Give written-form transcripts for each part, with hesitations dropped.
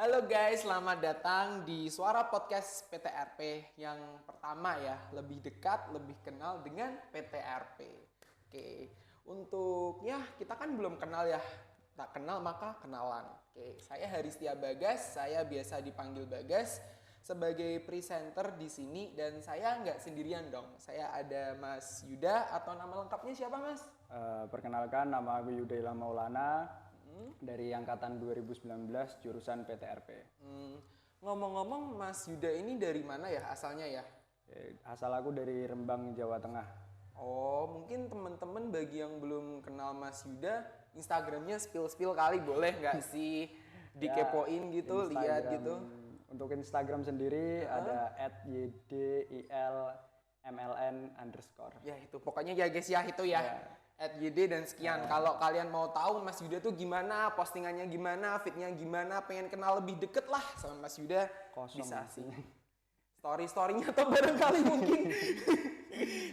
Halo guys, selamat datang di Suara Podcast PTRP yang pertama ya, lebih dekat, lebih kenal dengan PTRP. Oke, untuk ya kita kan belum kenal ya, tak kenal maka kenalan. Oke, saya Haristia Bagas, saya biasa dipanggil Bagas sebagai presenter di sini dan saya nggak sendirian dong. Saya ada Mas Yuda atau nama lengkapnya siapa Mas? Perkenalkan, nama aku Yuda Ilham Maulana dari angkatan 2019 jurusan PTRP. Ngomong-ngomong Mas Yuda ini dari mana ya asalnya ya? Asal aku dari Rembang, Jawa Tengah. Oh, mungkin teman-teman bagi yang belum kenal Mas Yuda, Instagramnya spill-spill kali boleh nggak sih dikepoin gitu, lihat gitu? Untuk Instagram sendiri ada @ydilmln_. Ya itu, pokoknya ya guys ya itu ya. @yd dan sekian. Kalau kalian mau tahu Mas Yuda tuh gimana, postingannya gimana, fitnya gimana, pengen kenal lebih deket lah sama Mas Yuda, Kosong bisa sih. sih. Story-storynya tuh barangkali mungkin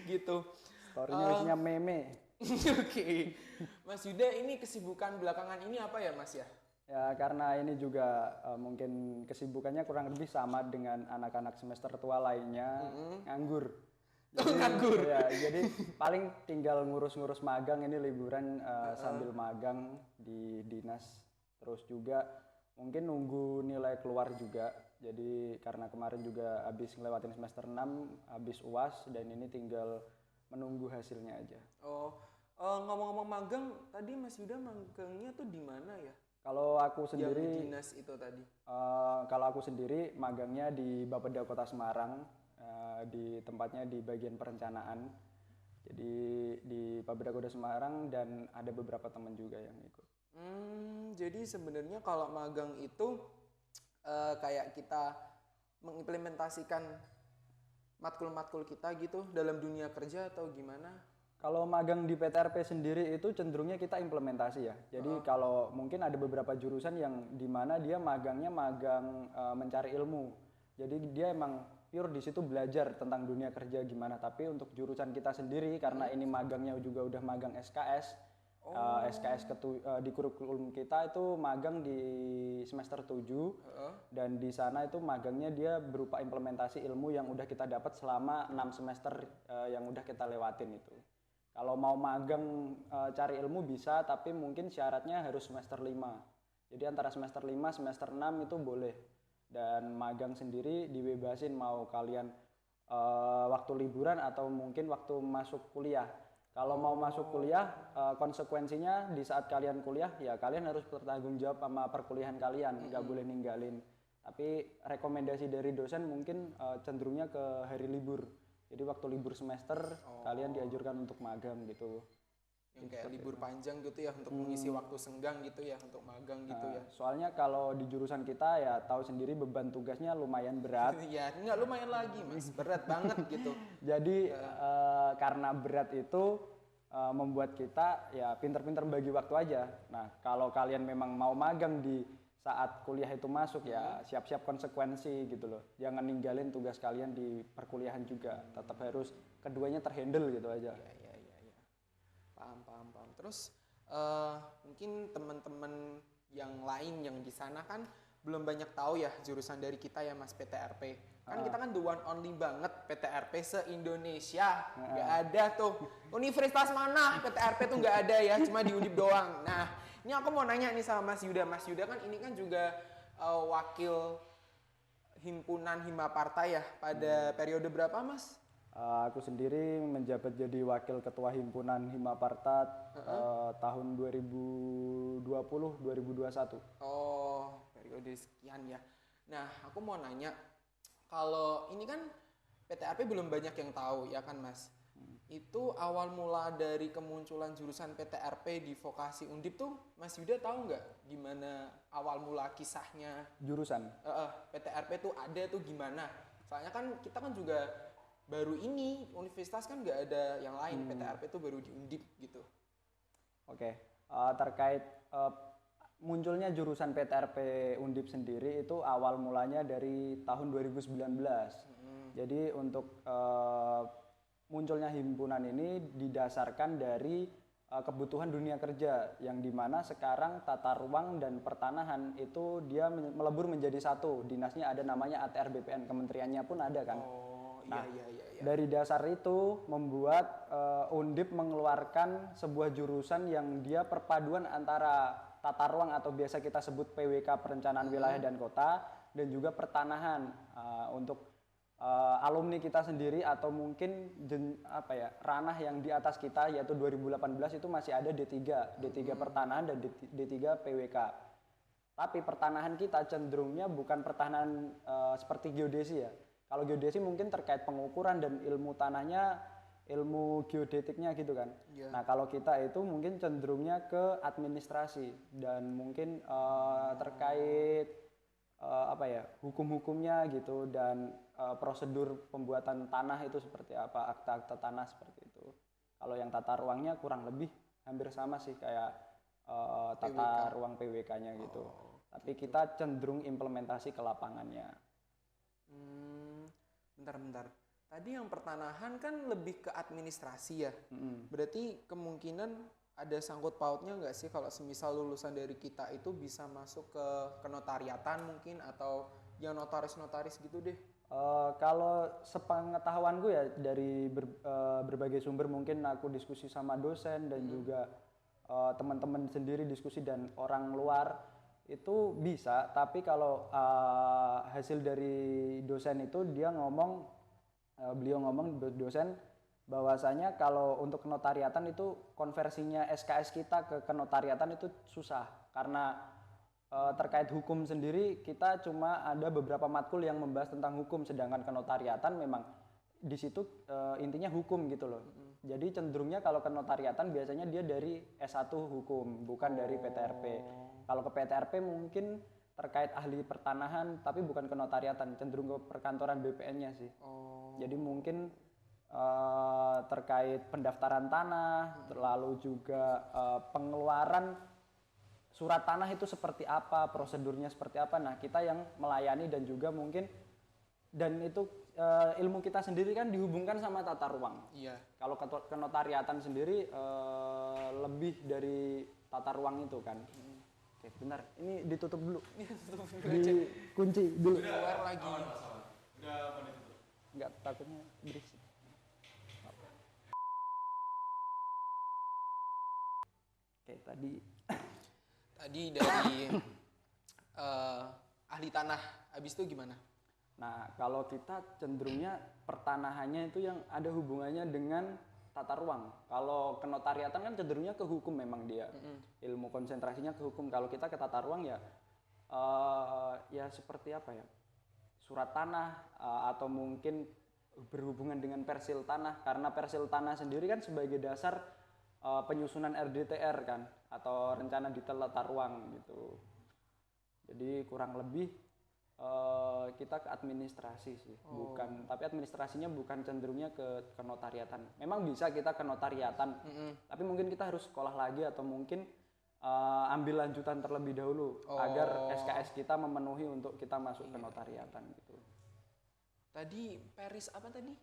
gitu. Storynya isinya meme. Oke. Mas Yuda ini kesibukan belakangan ini apa ya Mas ya? Ya karena ini juga mungkin kesibukannya kurang lebih sama dengan anak-anak semester tua lainnya, nganggur. Nganggur. Ya, jadi paling tinggal ngurus-ngurus magang ini liburan sambil magang di dinas. Terus juga mungkin nunggu nilai keluar juga. Jadi karena kemarin juga habis ngelewatin semester 6, habis UAS dan ini tinggal menunggu hasilnya aja. Oh, ngomong-ngomong magang, tadi Mas Yuda magangnya tuh di mana ya? Kalau aku Yang sendiri dinas itu tadi. kalau aku sendiri magangnya di Bapeda Kota Semarang, di tempatnya di bagian perencanaan. Jadi di Bapeda Kota Semarang dan ada beberapa teman juga yang ikut. Jadi sebenarnya kalau magang itu kayak kita mengimplementasikan matkul-matkul kita gitu dalam dunia kerja atau gimana? Kalau magang di PTRP sendiri itu cenderungnya kita implementasi ya. Jadi kalau mungkin ada beberapa jurusan yang dimana dia magangnya magang mencari ilmu. Jadi dia emang pure di situ belajar tentang dunia kerja gimana. Tapi untuk jurusan kita sendiri karena ini magangnya juga udah magang SKS. SKS di kurikulum kita itu magang di semester 7 dan di sana itu magangnya dia berupa implementasi ilmu yang udah kita dapat selama 6 semester yang udah kita lewatin itu. Kalau mau magang cari ilmu bisa, tapi mungkin syaratnya harus semester 5. Jadi antara semester 5, semester 6 itu boleh. Dan magang sendiri dibebasin mau kalian waktu liburan atau mungkin waktu masuk kuliah. Kalau mau masuk kuliah, konsekuensinya di saat kalian kuliah, ya kalian harus bertanggung jawab sama perkuliahan kalian, nggak boleh ninggalin. Tapi rekomendasi dari dosen mungkin cenderungnya ke hari libur. Jadi waktu libur semester kalian dianjurkan untuk magang gitu. Yang kayak libur panjang gitu ya untuk mengisi waktu senggang gitu ya untuk magang gitu ya. Soalnya kalau di jurusan kita ya tahu sendiri beban tugasnya lumayan berat. Ya, nggak lumayan lagi Mas, berat banget gitu. Jadi karena berat itu membuat kita ya pinter-pinter bagi waktu aja. Nah kalau kalian memang mau magang di saat kuliah itu masuk ya siap-siap konsekuensi gitu loh. Jangan ninggalin tugas kalian di perkuliahan juga. Tetap harus keduanya terhandle gitu aja. Ya. Paham. Terus mungkin teman-teman yang lain yang di sana kan belum banyak tahu ya jurusan dari kita ya Mas PTRP. Kan kita kan the one only banget PTRP se-Indonesia. Nggak ada tuh. Universitas mana PTRP tuh nggak ada ya, cuma di Undip doang. Nah, ini aku mau nanya nih sama Mas Yuda. Mas Yuda kan ini kan juga wakil himpunan Himaparta ya pada periode berapa Mas? Aku sendiri menjabat jadi wakil ketua himpunan Himaparta tahun 2020-2021. Oh, periode sekian ya. Nah, aku mau nanya, kalau ini kan PTRP belum banyak yang tahu ya kan Mas? Itu awal mula dari kemunculan jurusan PTRP di vokasi Undip tuh Mas Yuda tahu nggak gimana awal mula kisahnya? Jurusan. PTRP tuh ada tuh gimana? Soalnya kan kita kan juga baru ini universitas kan nggak ada yang lain, PTRP tuh baru di Undip gitu. Oke, terkait munculnya jurusan PTRP Undip sendiri itu awal mulanya dari tahun 2019. Jadi untuk munculnya himpunan ini didasarkan dari kebutuhan dunia kerja yang dimana sekarang tata ruang dan pertanahan itu dia melebur menjadi satu. Dinasnya ada namanya ATR BPN, kementeriannya pun ada kan. Oh, Nah, iya. dari dasar itu membuat Undip mengeluarkan sebuah jurusan yang dia perpaduan antara tata ruang atau biasa kita sebut PWK, perencanaan wilayah dan kota, dan juga pertanahan untuk alumni kita sendiri atau mungkin ranah yang di atas kita yaitu 2018 itu masih ada D3 pertanahan dan D3 PWK. Tapi pertanahan kita cenderungnya bukan pertanahan seperti geodesi ya. Kalau geodesi mungkin terkait pengukuran dan ilmu tanahnya, ilmu geodetiknya gitu kan. Iya. Nah, kalau kita itu mungkin cenderungnya ke administrasi dan mungkin terkait hukum-hukumnya gitu dan prosedur pembuatan tanah itu seperti apa, akta-akta tanah seperti itu. Kalau yang tata ruangnya kurang lebih hampir sama sih kayak tata ruang PWK-nya gitu. Tapi kita cenderung implementasi ke lapangannya. Bentar. Tadi yang pertanahan kan lebih ke administrasi ya. Berarti kemungkinan ada sangkut pautnya nggak sih kalau semisal lulusan dari kita itu bisa masuk ke kenotariatan mungkin atau yang notaris-notaris gitu deh? Kalau sepengetahuanku ya dari berbagai sumber, mungkin aku diskusi sama dosen dan juga teman-teman sendiri diskusi dan orang luar itu bisa. Tapi kalau hasil dari dosen itu beliau ngomong dosen bahwasanya kalau untuk kenotariatan itu konversinya SKS kita ke kenotariatan itu susah karena terkait hukum sendiri kita cuma ada beberapa matkul yang membahas tentang hukum, sedangkan kenotariatan memang di situ intinya hukum gitu loh. Jadi cenderungnya kalau kenotariatan biasanya dia dari S1 hukum, bukan dari PTRP. Kalau ke PTRP mungkin terkait ahli pertanahan tapi bukan kenotariatan, cenderung ke perkantoran BPN-nya sih. Jadi mungkin terkait pendaftaran tanah, lalu juga pengeluaran surat tanah itu seperti apa, prosedurnya seperti apa. Nah, kita yang melayani dan juga mungkin dan itu ilmu kita sendiri kan dihubungkan sama tata ruang. Iya. Kalau kenotariatan sendiri lebih dari tata ruang itu kan. Oke, bentar. Ini ditutup dulu. Dikunci dulu. Keluar lagi. Enggak, takutnya berisik. Oke, tadi dari ahli tanah, habis itu gimana? Nah, kalau kita cenderungnya pertanahannya itu yang ada hubungannya dengan tata ruang. Kalau kenotariatan kan cenderungnya ke hukum memang dia. Ilmu konsentrasinya ke hukum. Kalau kita ke tata ruang ya ya seperti apa ya? Surat tanah atau mungkin berhubungan dengan persil tanah, karena persil tanah sendiri kan sebagai dasar penyusunan RDTR kan atau rencana detail tata ruang gitu. Jadi kurang lebih kita ke administrasi sih, tapi administrasinya bukan cenderungnya ke kenotariatan. Memang bisa kita ke notariatan, tapi mungkin kita harus sekolah lagi atau mungkin ambil lanjutan terlebih dahulu agar SKS kita memenuhi untuk kita masuk ke notariatan gitu. Tadi peris apa tadi?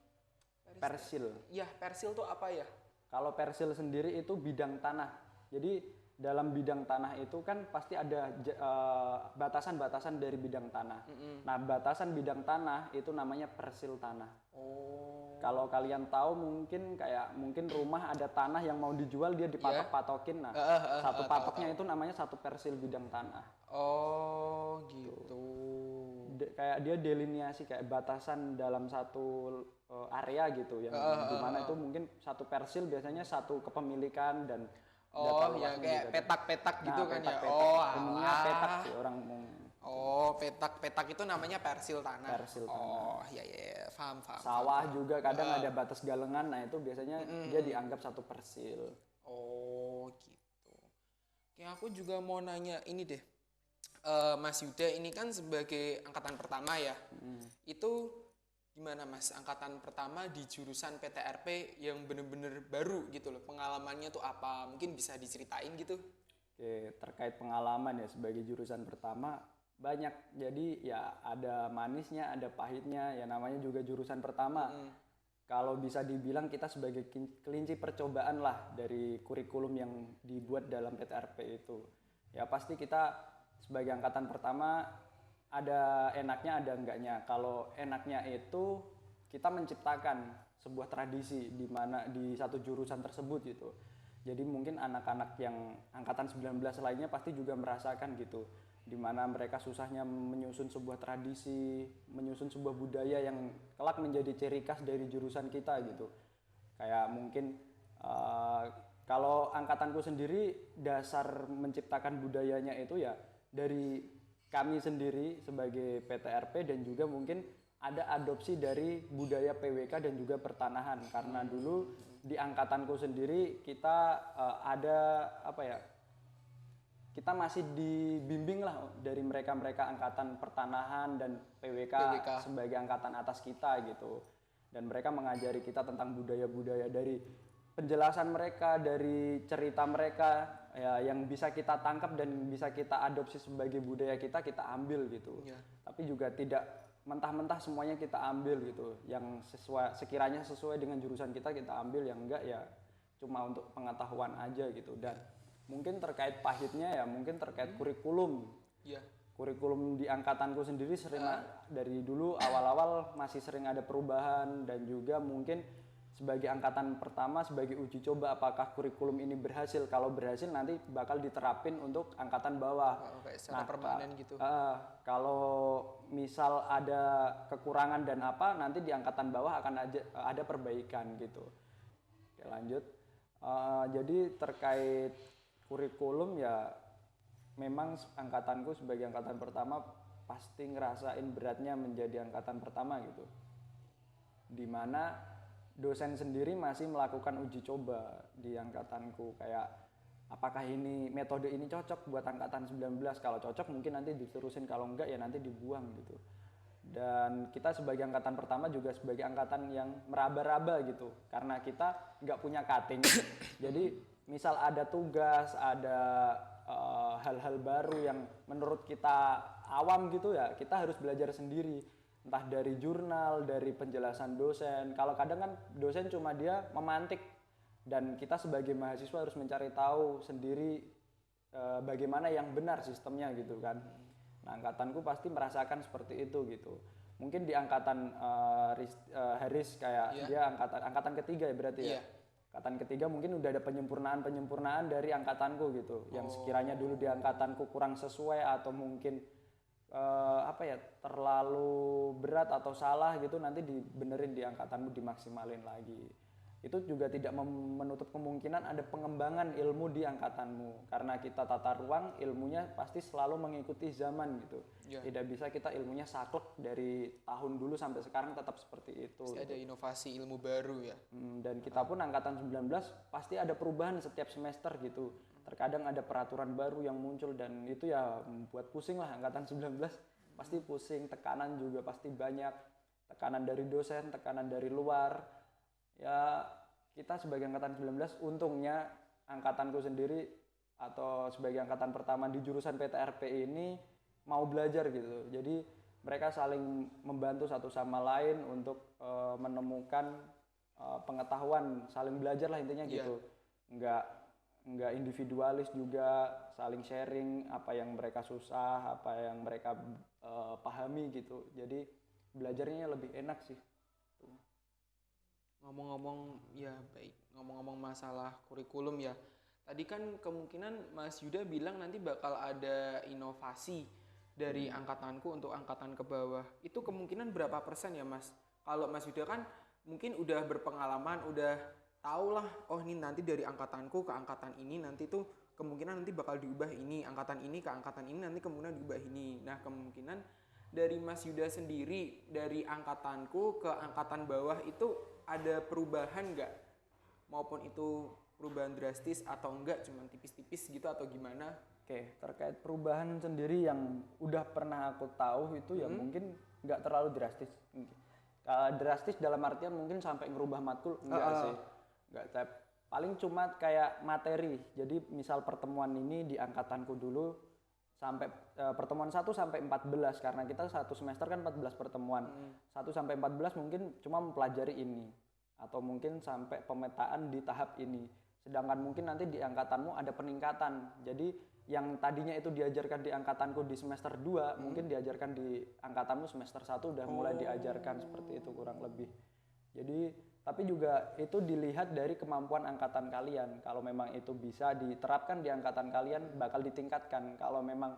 Persil. Ya, persil tuh apa ya? Kalau persil sendiri itu bidang tanah. Jadi dalam bidang tanah itu kan pasti ada batasan-batasan dari bidang tanah. Nah, batasan bidang tanah itu namanya persil tanah. Kalau kalian tahu mungkin rumah ada tanah yang mau dijual dia dipatok-patokin. Nah, satu patoknya itu namanya satu persil bidang tanah. Oh, gitu. Kayak dia delineasi kayak batasan dalam satu area gitu yang dimana itu mungkin satu persil biasanya satu kepemilikan dan ya kayak petak-petak gitu kan ya. Umumnya petak sih orang petak itu namanya persil tanah. Persil tanah. Ya, paham. Sawah juga kadang ada batas galengan, nah itu biasanya dia dianggap satu persil. Oh, gitu. Oke, aku juga mau nanya ini deh. Mas Yuda ini kan sebagai angkatan pertama ya. Itu gimana Mas, angkatan pertama di jurusan PTRP yang bener-bener baru gitu loh, pengalamannya tuh apa, mungkin bisa diceritain gitu? Oke, terkait pengalaman ya sebagai jurusan pertama banyak, jadi ya ada manisnya, ada pahitnya, ya namanya juga jurusan pertama. kalau bisa dibilang kita sebagai kelinci percobaan lah dari kurikulum yang dibuat dalam PTRP itu. Ya pasti kita sebagai angkatan pertama ada enaknya ada enggaknya. Kalau enaknya itu kita menciptakan sebuah tradisi di mana di satu jurusan tersebut gitu. Jadi mungkin anak-anak yang angkatan 19 lainnya pasti juga merasakan gitu, di mana mereka susahnya menyusun sebuah tradisi, menyusun sebuah budaya yang kelak menjadi ciri khas dari jurusan kita gitu. Kayak mungkin kalau angkatanku sendiri dasar menciptakan budayanya itu ya dari kami sendiri sebagai PTRP, dan juga mungkin ada adopsi dari budaya PWK dan juga pertanahan, karena dulu di angkatanku sendiri kita ada apa ya, kita masih dibimbing lah dari mereka-mereka angkatan pertanahan dan PWK sebagai angkatan atas kita gitu, dan mereka mengajari kita tentang budaya-budaya dari penjelasan mereka, dari cerita mereka ya, yang bisa kita tangkap dan bisa kita adopsi sebagai budaya kita ambil gitu. Tapi juga tidak mentah-mentah semuanya kita ambil gitu, yang sekiranya sesuai dengan jurusan kita ambil, yang enggak ya cuma untuk pengetahuan aja gitu. Dan mungkin terkait pahitnya ya mungkin terkait kurikulum. Kurikulum di angkatanku sendiri sering dari dulu awal-awal masih sering ada perubahan, dan juga mungkin sebagai angkatan pertama sebagai uji coba apakah kurikulum ini berhasil. Kalau berhasil nanti bakal diterapin untuk angkatan bawah. Kayak secara permanen gitu. Kalau misal ada kekurangan dan apa, nanti di angkatan bawah akan ada perbaikan gitu. Oke, lanjut. Jadi terkait kurikulum ya memang angkatanku sebagai angkatan pertama pasti ngerasain beratnya menjadi angkatan pertama gitu, dimana dosen sendiri masih melakukan uji coba di angkatanku, kayak apakah ini metode ini cocok buat angkatan 19. Kalau cocok mungkin nanti diterusin, kalau enggak ya nanti dibuang gitu. Dan kita sebagai angkatan pertama juga sebagai angkatan yang meraba-raba gitu, karena kita nggak punya cutting. Jadi misal ada tugas, ada hal-hal baru yang menurut kita awam gitu ya, kita harus belajar sendiri, entah dari jurnal, dari penjelasan dosen. Kalau kadang kan dosen cuma dia memantik, dan kita sebagai mahasiswa harus mencari tahu sendiri bagaimana yang benar sistemnya gitu kan. Nah, angkatanku pasti merasakan seperti itu gitu. Mungkin di angkatan Haris kayak dia angkatan ketiga ya berarti ya. Angkatan ketiga mungkin udah ada penyempurnaan dari angkatanku gitu. Yang sekiranya dulu di angkatanku kurang sesuai atau mungkin terlalu berat atau salah gitu, nanti dibenerin di angkatanmu, dimaksimalin lagi. Itu juga tidak menutup kemungkinan ada pengembangan ilmu di angkatanmu, karena kita tata ruang ilmunya pasti selalu mengikuti zaman gitu. Tidak bisa kita ilmunya saklek dari tahun dulu sampai sekarang tetap seperti itu. Pasti ada inovasi ilmu baru ya. Dan kita pun angkatan 19 pasti ada perubahan setiap semester gitu. Terkadang ada peraturan baru yang muncul, dan itu ya membuat pusing lah angkatan 19. Pasti pusing, tekanan juga pasti banyak. Tekanan dari dosen, tekanan dari luar. Ya kita sebagai angkatan 19, untungnya angkatanku sendiri atau sebagai angkatan pertama di jurusan PTRP ini mau belajar gitu. Jadi mereka saling membantu satu sama lain untuk menemukan pengetahuan, saling belajar lah intinya gitu. Enggak individualis juga, saling sharing apa yang mereka susah, apa yang mereka pahami gitu. Jadi belajarnya lebih enak sih. Ngomong-ngomong ya baik, ngomong-ngomong masalah kurikulum ya. Tadi kan kemungkinan Mas Yuda bilang nanti bakal ada inovasi dari angkatanku untuk angkatan ke bawah. Itu kemungkinan berapa persen ya Mas? Kalau Mas Yuda kan mungkin udah berpengalaman, udah tahu lah, oh ini nanti dari angkatanku ke angkatan ini nanti tuh kemungkinan nanti bakal diubah ini, angkatan ini ke angkatan ini nanti kemungkinan diubah ini. Nah kemungkinan dari Mas Yuda sendiri, dari angkatanku ke angkatan bawah itu ada perubahan nggak? Maupun itu perubahan drastis atau enggak, cuma tipis-tipis gitu atau gimana? Oke, terkait perubahan sendiri yang udah pernah aku tahu itu ya mungkin nggak terlalu drastis. Drastis dalam artian mungkin sampai ngerubah matkul enggak sih. Enggak, paling cuma kayak materi. Jadi misal pertemuan ini di angkatanku dulu sampai pertemuan 1 sampai 14, karena kita satu semester kan 14 pertemuan. 1 sampai 14 mungkin cuma mempelajari ini. atau mungkin sampai pemetaan di tahap ini. Sedangkan mungkin nanti di angkatanmu ada peningkatan. Jadi yang tadinya itu diajarkan di angkatanku di semester 2, mungkin diajarkan di angkatanmu semester 1 udah mulai diajarkan seperti itu kurang lebih. Jadi tapi juga itu dilihat dari kemampuan angkatan kalian. Kalau memang itu bisa diterapkan di angkatan kalian bakal ditingkatkan. Kalau memang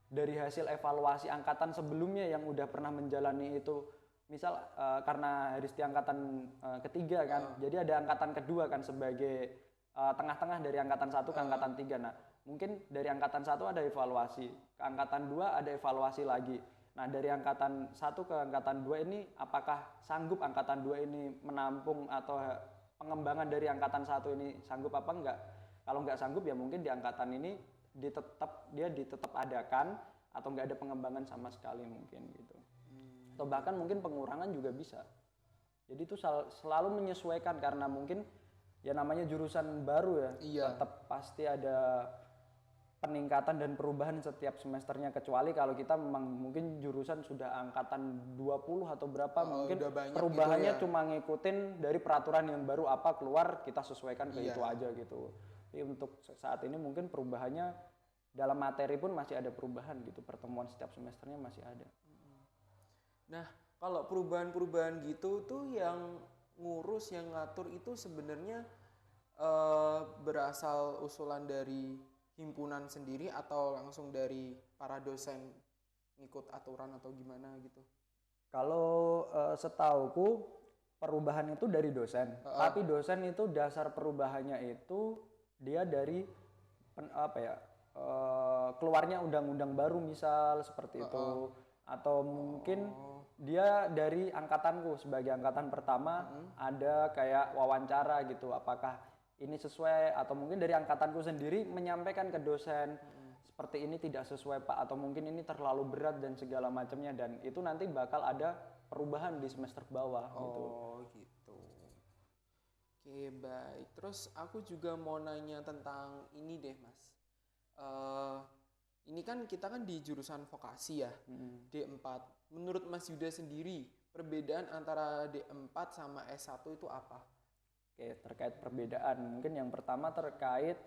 dari hasil evaluasi angkatan sebelumnya yang udah pernah menjalani itu, misal karena Haristi angkatan ketiga kan, jadi ada angkatan kedua kan sebagai tengah-tengah dari angkatan 1 ke angkatan 3. Nah, mungkin dari angkatan 1 ada evaluasi, ke angkatan 2 ada evaluasi lagi. Nah, dari angkatan 1 ke angkatan 2 ini apakah sanggup angkatan 2 ini menampung atau pengembangan dari angkatan 1 ini sanggup apa enggak? Kalau enggak sanggup ya mungkin di angkatan ini ditetap adakan atau enggak ada pengembangan sama sekali mungkin gitu. Atau bahkan mungkin pengurangan juga bisa. Jadi itu selalu menyesuaikan karena mungkin ya namanya jurusan baru ya, tetap pasti ada peningkatan dan perubahan setiap semesternya, kecuali kalau kita memang mungkin jurusan sudah angkatan 20 atau berapa, mungkin perubahannya gitu ya. Cuma ngikutin dari peraturan yang baru apa keluar, kita sesuaikan ke itu aja gitu. Tapi untuk saat ini mungkin perubahannya dalam materi pun masih ada perubahan gitu, pertemuan setiap semesternya masih ada. Nah, kalau perubahan-perubahan gitu tuh yang ngurus, yang ngatur itu sebenarnya berasal usulan dari himpunan sendiri atau langsung dari para dosen ngikut aturan atau gimana gitu? Kalau setauku perubahan itu dari dosen, tapi dosen itu dasar perubahannya itu dia dari keluarnya undang-undang baru misal seperti itu, atau mungkin dia dari angkatanku sebagai angkatan pertama ada kayak wawancara gitu, apakah ini sesuai, atau mungkin dari angkatanku sendiri menyampaikan ke dosen seperti ini tidak sesuai Pak, atau mungkin ini terlalu berat dan segala macamnya, dan itu nanti bakal ada perubahan di semester bawah gitu. Gitu. Oke, baik. Terus aku juga mau nanya tentang ini deh Mas. Ini kan kita kan di jurusan vokasi ya, D4. Menurut Mas Yuda sendiri, perbedaan antara D4 sama S1 itu apa? Oke, terkait perbedaan, mungkin yang pertama terkait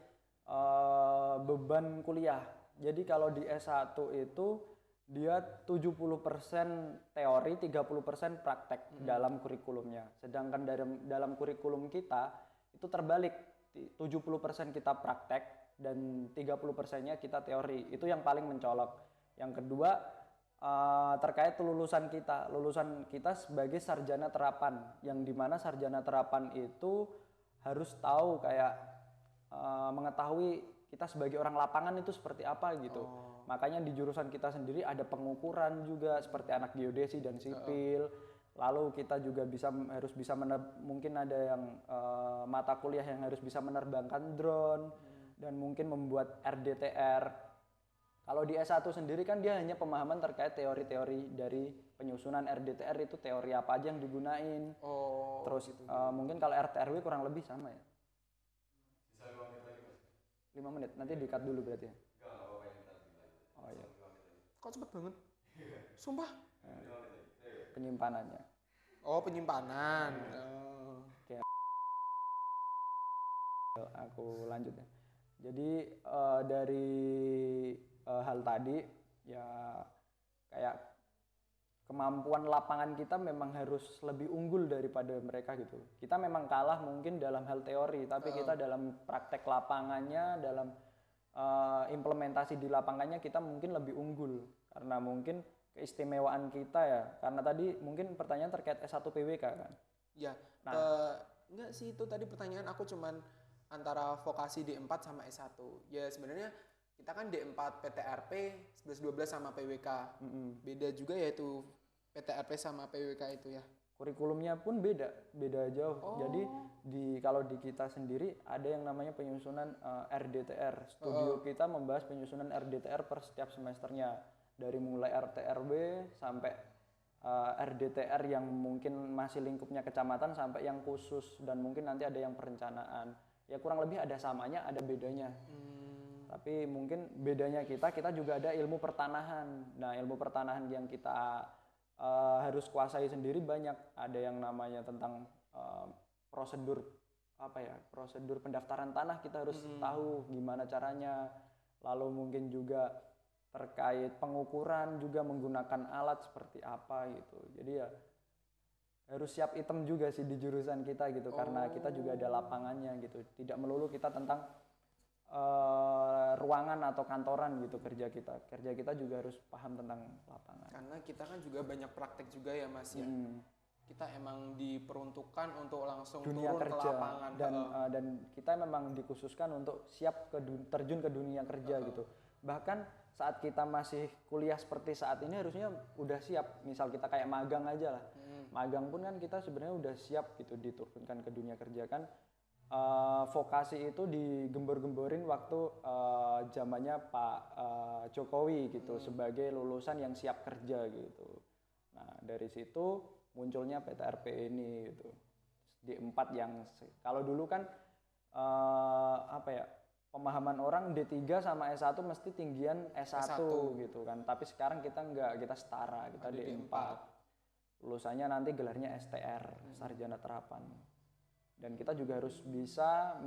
beban kuliah. Jadi kalau di S1 itu dia 70% teori, 30% praktek dalam kurikulumnya. Sedangkan dalam kurikulum kita itu terbalik, 70% kita praktek dan 30%-nya kita teori. Itu yang paling mencolok. Yang kedua terkait lulusan kita sebagai sarjana terapan, yang dimana sarjana terapan itu harus tahu kayak mengetahui kita sebagai orang lapangan itu seperti apa gitu. Makanya di jurusan kita sendiri ada pengukuran juga seperti anak geodesi dan sipil. Lalu kita juga harus bisa mungkin ada yang mata kuliah yang harus bisa menerbangkan drone dan mungkin membuat RDTR. Kalau di S1 sendiri kan dia hanya pemahaman terkait teori-teori dari penyusunan RDTR, itu teori apa aja yang digunain. Terus gitu. Mungkin kalau RTRW kurang lebih sama ya. Bisa 5 menit lagi Mas. 5 menit, nanti di-cut dulu berarti ya? Enggak apa-apa yang tadi. Oh iya. Kok cepet banget? Sumpah? Penyimpanannya. Oh, penyimpanan. Oke. Aku lanjut ya. Jadi dari hal tadi ya kayak kemampuan lapangan kita memang harus lebih unggul daripada mereka gitu. Kita memang kalah mungkin dalam hal teori, tapi kita dalam praktek lapangannya, dalam implementasi di lapangannya kita mungkin lebih unggul karena mungkin keistimewaan kita ya. Karena tadi mungkin pertanyaan terkait S1 PWK kan. Ya. Enggak sih, itu tadi pertanyaan aku cuman antara vokasi D4 sama S1. Ya sebenarnya kita kan D4 PTRP 11-12 sama PWK. Beda juga yaitu PTRP sama PWK itu ya. Kurikulumnya pun beda jauh. Jadi kalau di kita sendiri ada yang namanya penyusunan RDTR. Studio kita membahas penyusunan RDTR per setiap semesternya. Dari mulai RTRW sampai RDTR yang mungkin masih lingkupnya kecamatan sampai yang khusus, dan mungkin nanti ada yang perencanaan. Ya kurang lebih ada samanya, ada bedanya. Tapi mungkin bedanya kita juga ada ilmu pertanahan. Nah, ilmu pertanahan yang kita harus kuasai sendiri banyak. Ada yang namanya tentang prosedur prosedur pendaftaran tanah kita harus tahu gimana caranya. Lalu mungkin juga terkait pengukuran juga menggunakan alat seperti apa gitu. Jadi ya harus siap item juga sih di jurusan kita gitu, karena kita juga ada lapangannya gitu. Tidak melulu kita tentang ruangan atau kantoran gitu kerja kita. Kerja kita juga harus paham tentang lapangan. Karena kita kan juga banyak praktek juga ya Mas ya. Kita emang diperuntukkan untuk langsung Dunia turun ke kerja lapangan. dan kita memang dikhususkan untuk siap terjun ke dunia kerja gitu. Bahkan saat kita masih kuliah seperti saat ini harusnya udah siap. Misal kita kayak magang aja lah. Magang pun kan kita sebenarnya udah siap gitu diturunkan ke dunia kerja kan. Vokasi itu digembor-gemborin waktu zamannya Pak Jokowi gitu sebagai lulusan yang siap kerja gitu. Nah dari situ munculnya PTRP ini gitu. D4 yang kalau dulu kan pemahaman orang D3 sama S1 mesti tinggian S1 gitu kan. Tapi sekarang kita enggak, kita setara, kita D4. Lulusannya nanti gelarnya STR, sarjana terapan. Dan kita juga harus bisa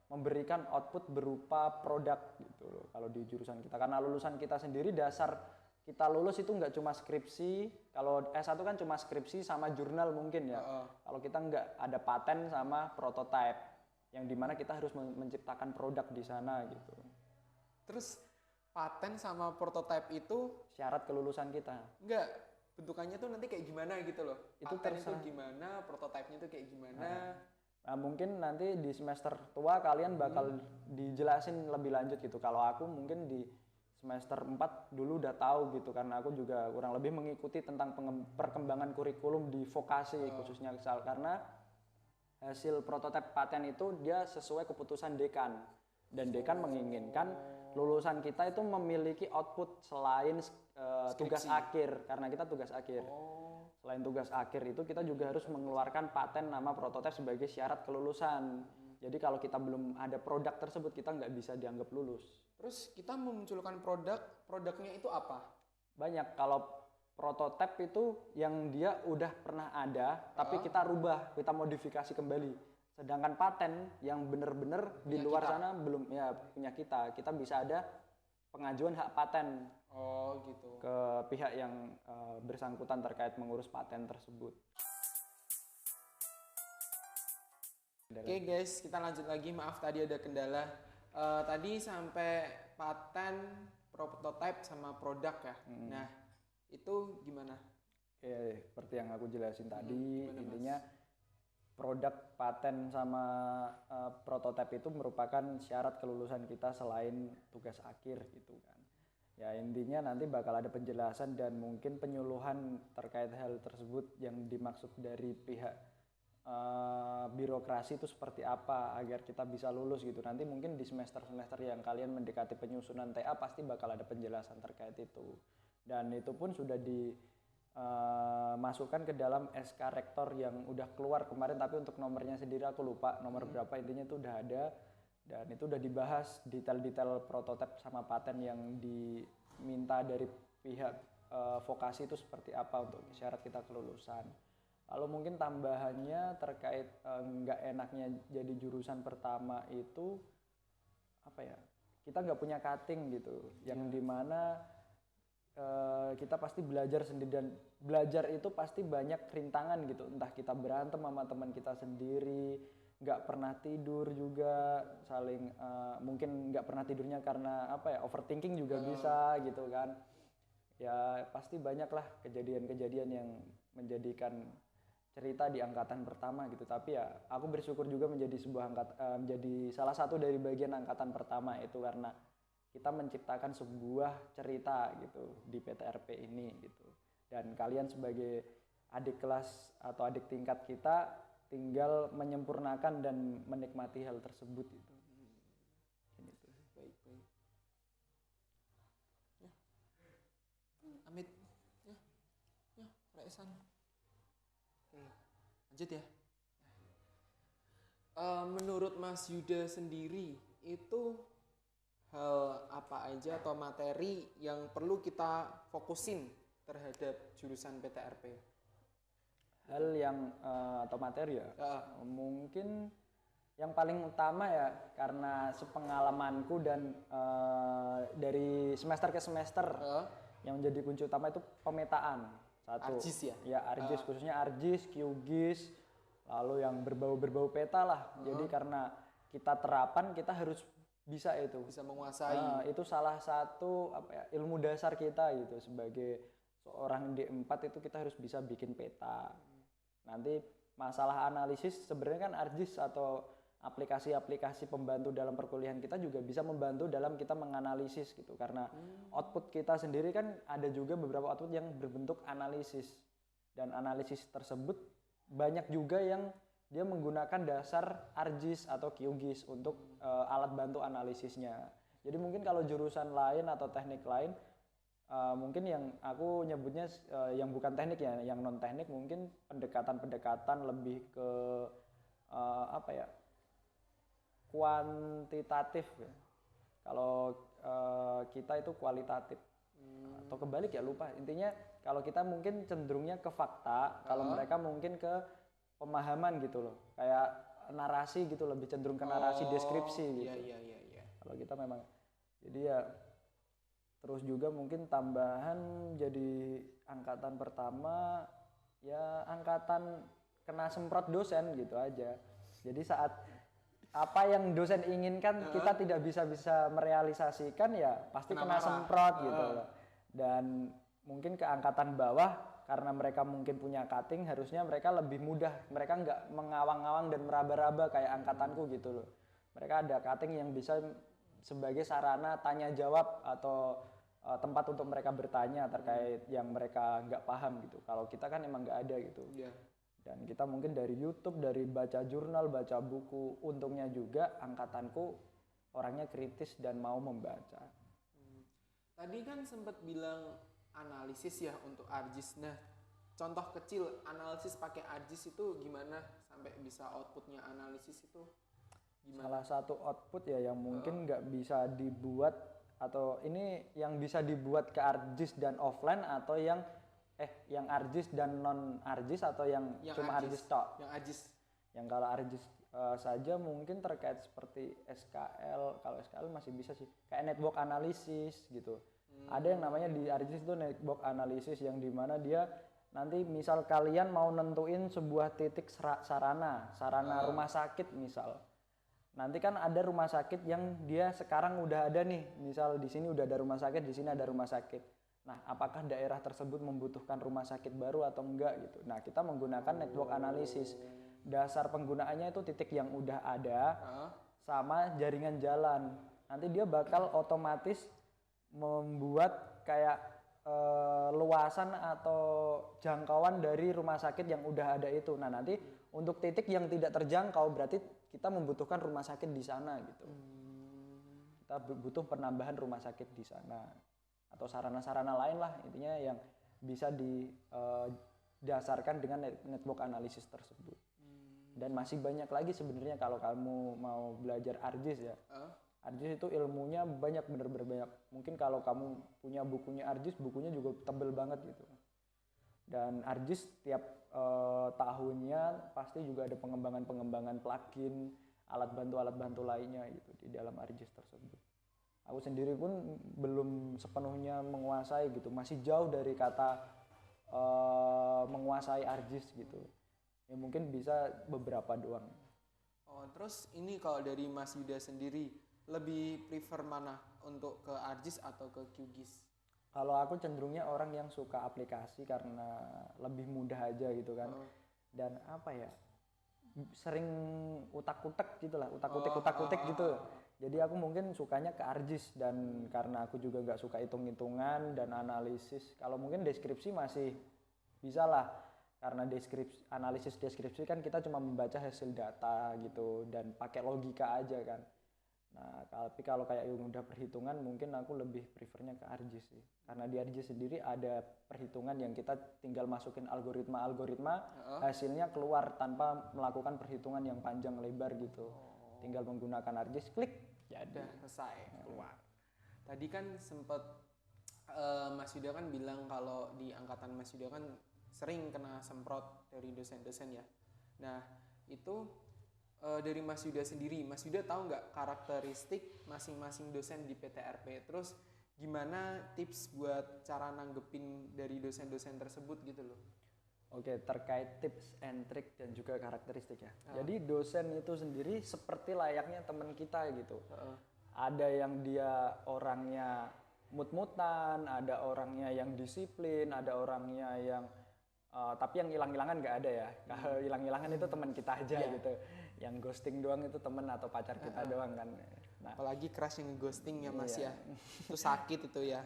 memberikan output berupa produk gitu loh kalau di jurusan kita. Karena lulusan kita sendiri dasar kita lulus itu nggak cuma skripsi, kalau S1 kan cuma skripsi sama jurnal mungkin ya. Kalau kita nggak ada paten sama prototype, yang dimana kita harus menciptakan produk di sana gitu. Terus paten sama prototype itu syarat kelulusan kita. Enggak, bentukannya tuh nanti kayak gimana gitu loh. Itu paten terserah. itu gimana, prototype-nya tuh kayak gimana. Nah, mungkin nanti di semester tua kalian bakal dijelasin lebih lanjut gitu. Kalau aku mungkin di semester 4 dulu udah tahu gitu, karena aku juga kurang lebih mengikuti tentang perkembangan kurikulum di vokasi khususnya Ksal, karena hasil prototipe paten itu dia sesuai keputusan dekan, dan dekan menginginkan lulusan kita itu memiliki output selain tugas akhir, karena kita tugas akhir. Selain tugas akhir itu kita juga harus mengeluarkan paten nama prototipe sebagai syarat kelulusan. Jadi kalau kita belum ada produk tersebut kita nggak bisa dianggap lulus. Terus kita memunculkan produknya itu apa? Banyak. Kalau prototipe itu yang dia udah pernah ada, tapi kita rubah, kita modifikasi kembali. Sedangkan paten yang benar-benar di luar sana belum ya punya kita. Kita bisa ada pengajuan hak paten. Oh gitu. Ke pihak yang bersangkutan terkait mengurus paten tersebut. Oke guys, kita lanjut lagi. Maaf tadi ada kendala. Tadi sampai paten, prototype sama produk ya. Nah, itu gimana? Oke, seperti yang aku jelasin tadi, Gimana, intinya produk, paten sama prototype itu merupakan syarat kelulusan kita selain tugas akhir gitu kan. Ya intinya nanti bakal ada penjelasan dan mungkin penyuluhan terkait hal tersebut yang dimaksud dari pihak birokrasi itu seperti apa agar kita bisa lulus gitu. Nanti mungkin di semester-semester yang kalian mendekati penyusunan TA pasti bakal ada penjelasan terkait itu. Dan itu pun sudah dimasukkan ke dalam SK Rektor yang udah keluar kemarin, tapi untuk nomornya sendiri aku lupa nomor berapa, intinya itu udah ada. Dan itu udah dibahas detail-detail prototipe sama paten yang diminta dari pihak vokasi itu seperti apa untuk syarat kita kelulusan. Lalu mungkin tambahannya terkait nggak enaknya jadi jurusan pertama itu kita nggak punya cutting gitu, yang dimana kita pasti belajar sendiri, dan belajar itu pasti banyak rintangan gitu, entah kita berantem sama teman kita sendiri, nggak pernah tidur juga, saling mungkin nggak pernah tidurnya karena overthinking juga bisa gitu kan. Ya pasti banyak lah kejadian-kejadian yang menjadikan cerita di angkatan pertama gitu. Tapi ya aku bersyukur juga menjadi menjadi salah satu dari bagian angkatan pertama itu, karena kita menciptakan sebuah cerita gitu di PTRP ini gitu. Dan kalian sebagai adik kelas atau adik tingkat kita tinggal menyempurnakan dan menikmati hal tersebut gitu. Baik. Ya. Amit. Ya, Raisan. Oke, lanjut ya. Menurut Mas Yuda sendiri itu hal apa aja atau materi yang perlu kita fokusin terhadap jurusan PTRP? hal yang atau materi ya. Heeh. Mungkin yang paling utama ya karena sepengalamanku dan dari semester ke semester Heeh. yang menjadi kunci utama itu pemetaan. Satu. ARGIS ya? Ya ARGIS khususnya ARGIS, QGIS, lalu yang berbau peta lah. Jadi karena kita terapan kita harus bisa itu. Bisa menguasai. Itu salah satu ilmu dasar kita gitu sebagai seorang D4 itu kita harus bisa bikin peta. Nanti masalah analisis sebenarnya kan ARGIS atau aplikasi-aplikasi pembantu dalam perkuliahan kita juga bisa membantu dalam kita menganalisis gitu karena output kita sendiri kan ada juga beberapa output yang berbentuk analisis dan analisis tersebut banyak juga yang dia menggunakan dasar ARGIS atau QGIS untuk alat bantu analisisnya. Jadi mungkin kalau jurusan lain atau teknik lain mungkin yang aku nyebutnya yang bukan teknik ya, yang non teknik mungkin pendekatan lebih ke kuantitatif ya. Kalau kita itu kualitatif atau kebalik ya lupa. Intinya kalau kita mungkin cenderungnya ke fakta, kalau mereka mungkin ke pemahaman gitu loh. Kayak narasi gitu, lebih cenderung ke narasi deskripsi gitu. Iya. Kalau kita memang jadi ya terus juga mungkin tambahan jadi angkatan pertama ya angkatan kena semprot dosen gitu aja. Jadi saat apa yang dosen inginkan kita tidak bisa merealisasikan ya pasti kena semprot gitu loh. Dan mungkin ke angkatan bawah karena mereka mungkin punya cutting harusnya mereka lebih mudah, mereka nggak mengawang-awang dan meraba-raba kayak angkatanku gitu loh. Mereka ada cutting yang bisa sebagai sarana tanya jawab atau tempat untuk mereka bertanya terkait yang mereka nggak paham gitu. Kalau kita kan emang nggak ada gitu. Iya. Dan kita mungkin dari YouTube, dari baca jurnal, baca buku, untungnya juga angkatanku orangnya kritis dan mau membaca. Tadi kan sempat bilang analisis ya untuk ARGIS. Nah, contoh kecil analisis pakai ARGIS itu gimana sampai bisa outputnya analisis itu gimana? Salah satu output ya yang mungkin nggak bisa dibuat atau ini yang bisa dibuat ke ARGIS dan offline atau yang ARGIS dan non ARGIS atau yang cuma ARGIS tok. Yang ARGIS. Yang kalau ARGIS saja mungkin terkait seperti SKL, kalau SKL masih bisa sih kayak network analysis gitu. Ada yang namanya di ARGIS itu network analysis yang dimana dia nanti misal kalian mau nentuin sebuah titik sarana rumah sakit misal. Nanti kan ada rumah sakit yang dia sekarang udah ada nih, misal di sini udah ada rumah sakit, di sini ada rumah sakit. Nah, apakah daerah tersebut membutuhkan rumah sakit baru atau enggak gitu. Nah, kita menggunakan network analysis. Dasar penggunaannya itu titik yang udah ada sama jaringan jalan. Nanti dia bakal otomatis membuat kayak luasan atau jangkauan dari rumah sakit yang udah ada itu. Nah, nanti untuk titik yang tidak terjangkau berarti kita membutuhkan rumah sakit di sana gitu. Kita butuh penambahan rumah sakit di sana atau sarana-sarana lain lah intinya yang bisa didasarkan dengan network analisis tersebut. Dan masih banyak lagi sebenarnya kalau kamu mau belajar ARGIS ya. ARGIS itu ilmunya banyak, bener-bener banyak. Mungkin kalau kamu punya bukunya ARGIS, bukunya juga tebel banget gitu. Dan ARGIS tiap tahunnya pasti juga ada pengembangan plugin, alat bantu lainnya gitu di dalam ARGIS tersebut. Aku sendiri pun belum sepenuhnya menguasai gitu, masih jauh dari kata menguasai ARGIS gitu. Ya mungkin bisa beberapa doang. Oh, terus ini kalau dari Mas Yuda sendiri lebih prefer mana untuk ke ARGIS atau ke QGIS? Kalau aku cenderungnya orang yang suka aplikasi karena lebih mudah aja gitu kan. Dan apa ya, sering utak-utek gitu lah, utak-utik gitu. Jadi aku mungkin sukanya ke ARGIS dan karena aku juga nggak suka hitung-hitungan dan analisis. Kalau mungkin deskripsi masih bisa lah, karena analisis deskripsi kan kita cuma membaca hasil data gitu dan pakai logika aja kan. Nah, tapi kalau kayak yang udah perhitungan mungkin aku lebih prefernya ke ARGIS sih. Karena di ARGIS sendiri ada perhitungan yang kita tinggal masukin algoritma, hasilnya keluar tanpa melakukan perhitungan yang panjang lebar gitu. Tinggal menggunakan ARGIS, klik, jadi selesai keluar. Tadi kan sempat Mas Yuda kan bilang kalau di angkatan Mas Yuda kan sering kena semprot dari dosen-dosen ya. Nah, itu dari Mas Yuda sendiri, Mas Yuda tahu nggak karakteristik masing-masing dosen di PTRP? Terus gimana tips buat cara nanggepin dari dosen-dosen tersebut gitu loh? Oke, terkait tips and trick dan juga karakteristik ya. Jadi dosen itu sendiri seperti layaknya teman kita gitu. Ada yang dia orangnya mut-mutan, ada orangnya yang disiplin, ada orangnya yang tapi yang hilang-hilangan nggak ada ya. Kalau hilang-hilangan itu teman kita aja gitu. Yang ghosting doang itu teman atau pacar kita doang kan. Nah, apalagi crush yang ghosting ya Mas ya. Itu sakit itu ya.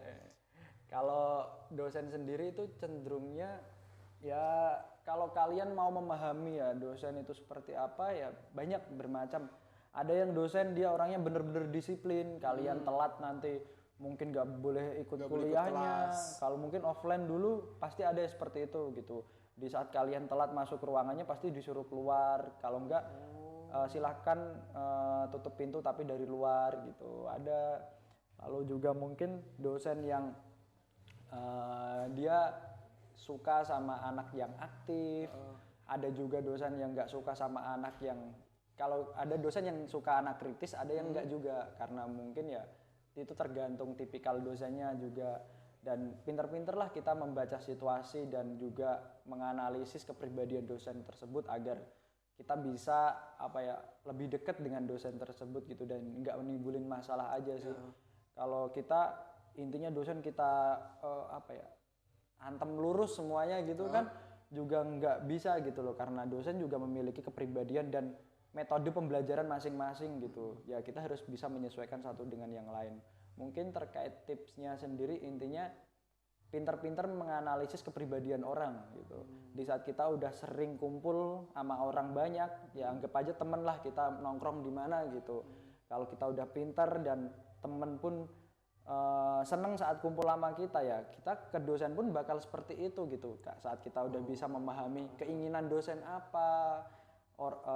Kalau dosen sendiri itu cenderungnya ya kalau kalian mau memahami ya dosen itu seperti apa ya banyak bermacam. Ada yang dosen dia orangnya bener-bener disiplin, kalian telat nanti mungkin nggak boleh ikut kuliahnya. Kalau mungkin offline dulu pasti ada yang seperti itu gitu. Di saat kalian telat masuk ruangannya pasti disuruh keluar. Kalau enggak silahkan tutup pintu tapi dari luar gitu. Ada. Lalu juga mungkin dosen yang dia suka sama anak yang aktif. Ada juga dosen yang nggak suka sama anak yang, kalau ada dosen yang suka anak kritis, ada yang nggak juga, karena mungkin ya itu tergantung tipikal dosennya juga. Dan pinter-pinterlah kita membaca situasi dan juga menganalisis kepribadian dosen tersebut agar kita bisa lebih dekat dengan dosen tersebut gitu dan nggak menimbulin masalah aja sih. Kalau kita intinya dosen kita hantem lurus semuanya gitu kan juga nggak bisa gitu loh, karena dosen juga memiliki kepribadian dan metode pembelajaran masing-masing gitu. Ya kita harus bisa menyesuaikan satu dengan yang lain. Mungkin terkait tipsnya sendiri intinya pinter-pinter menganalisis kepribadian orang gitu. Di saat kita udah sering kumpul sama orang banyak, ya anggap aja temen lah, kita nongkrong di mana gitu. Kalau kita udah pinter dan temen pun seneng saat kumpul sama kita, ya kita ke dosen pun bakal seperti itu gitu. Saat kita udah bisa memahami keinginan dosen apa,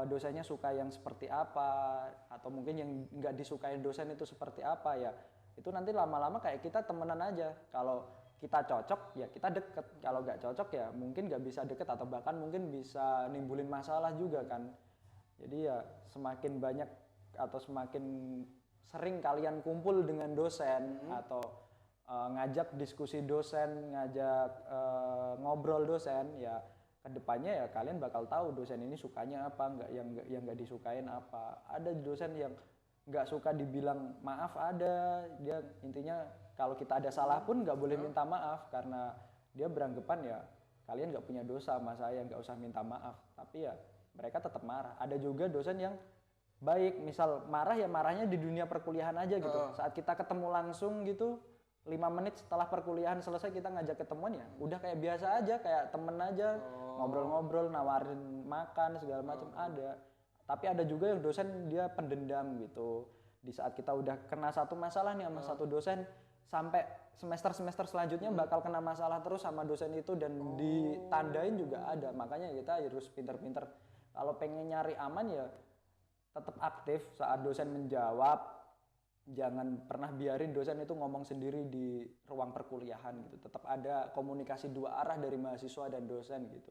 dosennya suka yang seperti apa, atau mungkin yang nggak disukai dosen itu seperti apa, ya itu nanti lama-lama kayak kita temenan aja. Kalau kita cocok ya kita deket, kalau nggak cocok ya mungkin nggak bisa deket atau bahkan mungkin bisa nimbulin masalah juga kan. Jadi ya semakin banyak atau semakin sering kalian kumpul dengan dosen atau ngajak diskusi dosen, ngajak ngobrol dosen, ya kedepannya ya kalian bakal tahu dosen ini sukanya apa, yang nggak disukain apa. Ada dosen yang nggak suka dibilang maaf, ada dia intinya kalau kita ada salah pun nggak boleh minta maaf karena dia beranggapan ya kalian nggak punya dosa sama saya, nggak usah minta maaf. Tapi ya mereka tetap marah. Ada juga dosen yang baik, misal marah ya marahnya di dunia perkuliahan aja gitu. Saat kita ketemu langsung gitu 5 menit setelah perkuliahan selesai kita ngajak ketemuan ya udah kayak biasa aja, kayak temen aja, ngobrol-ngobrol, nawarin makan segala macam ada. Tapi ada juga yang dosen dia pendendam gitu. Di saat kita udah kena satu masalah nih sama satu dosen, sampai semester-semester selanjutnya bakal kena masalah terus sama dosen itu dan ditandain juga ada. Makanya kita harus pinter-pinter. Kalau pengen nyari aman ya tetap aktif saat dosen menjawab. Jangan pernah biarin dosen itu ngomong sendiri di ruang perkuliahan gitu. Tetap ada komunikasi dua arah dari mahasiswa dan dosen gitu.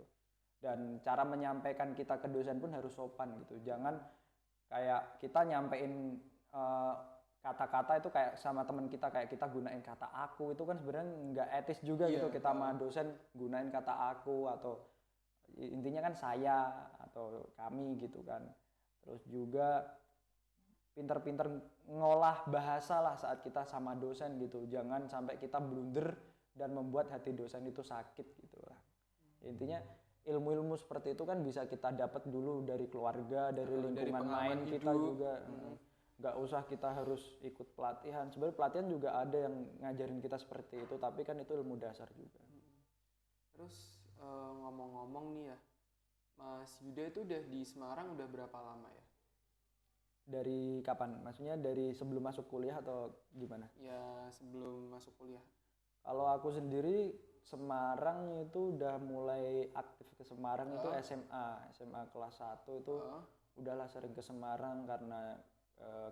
Dan cara menyampaikan kita ke dosen pun harus sopan gitu. Jangan kayak kita nyampein kata-kata itu kayak sama teman kita, kayak kita gunain kata aku, itu kan sebenarnya nggak etis juga gitu. Kita sama dosen gunain kata aku atau intinya kan saya atau kami gitu kan. Terus juga pinter-pinter ngolah bahasa lah saat kita sama dosen gitu. Jangan sampai kita blunder dan membuat hati dosen itu sakit gitu lah. Intinya ilmu-ilmu seperti itu kan bisa kita dapat dulu dari keluarga, dari lingkungan main kita juga. Nggak usah kita harus ikut pelatihan. Sebenarnya pelatihan juga ada yang ngajarin kita seperti itu, tapi kan itu ilmu dasar juga. Terus ngomong-ngomong nih ya, Mas Yuda itu udah di Semarang udah berapa lama ya? Dari kapan? Maksudnya dari sebelum masuk kuliah atau gimana? Ya sebelum masuk kuliah. Kalau aku sendiri Semarang itu udah mulai aktif ke Semarang itu SMA kelas 1 itu udahlah sering ke Semarang karena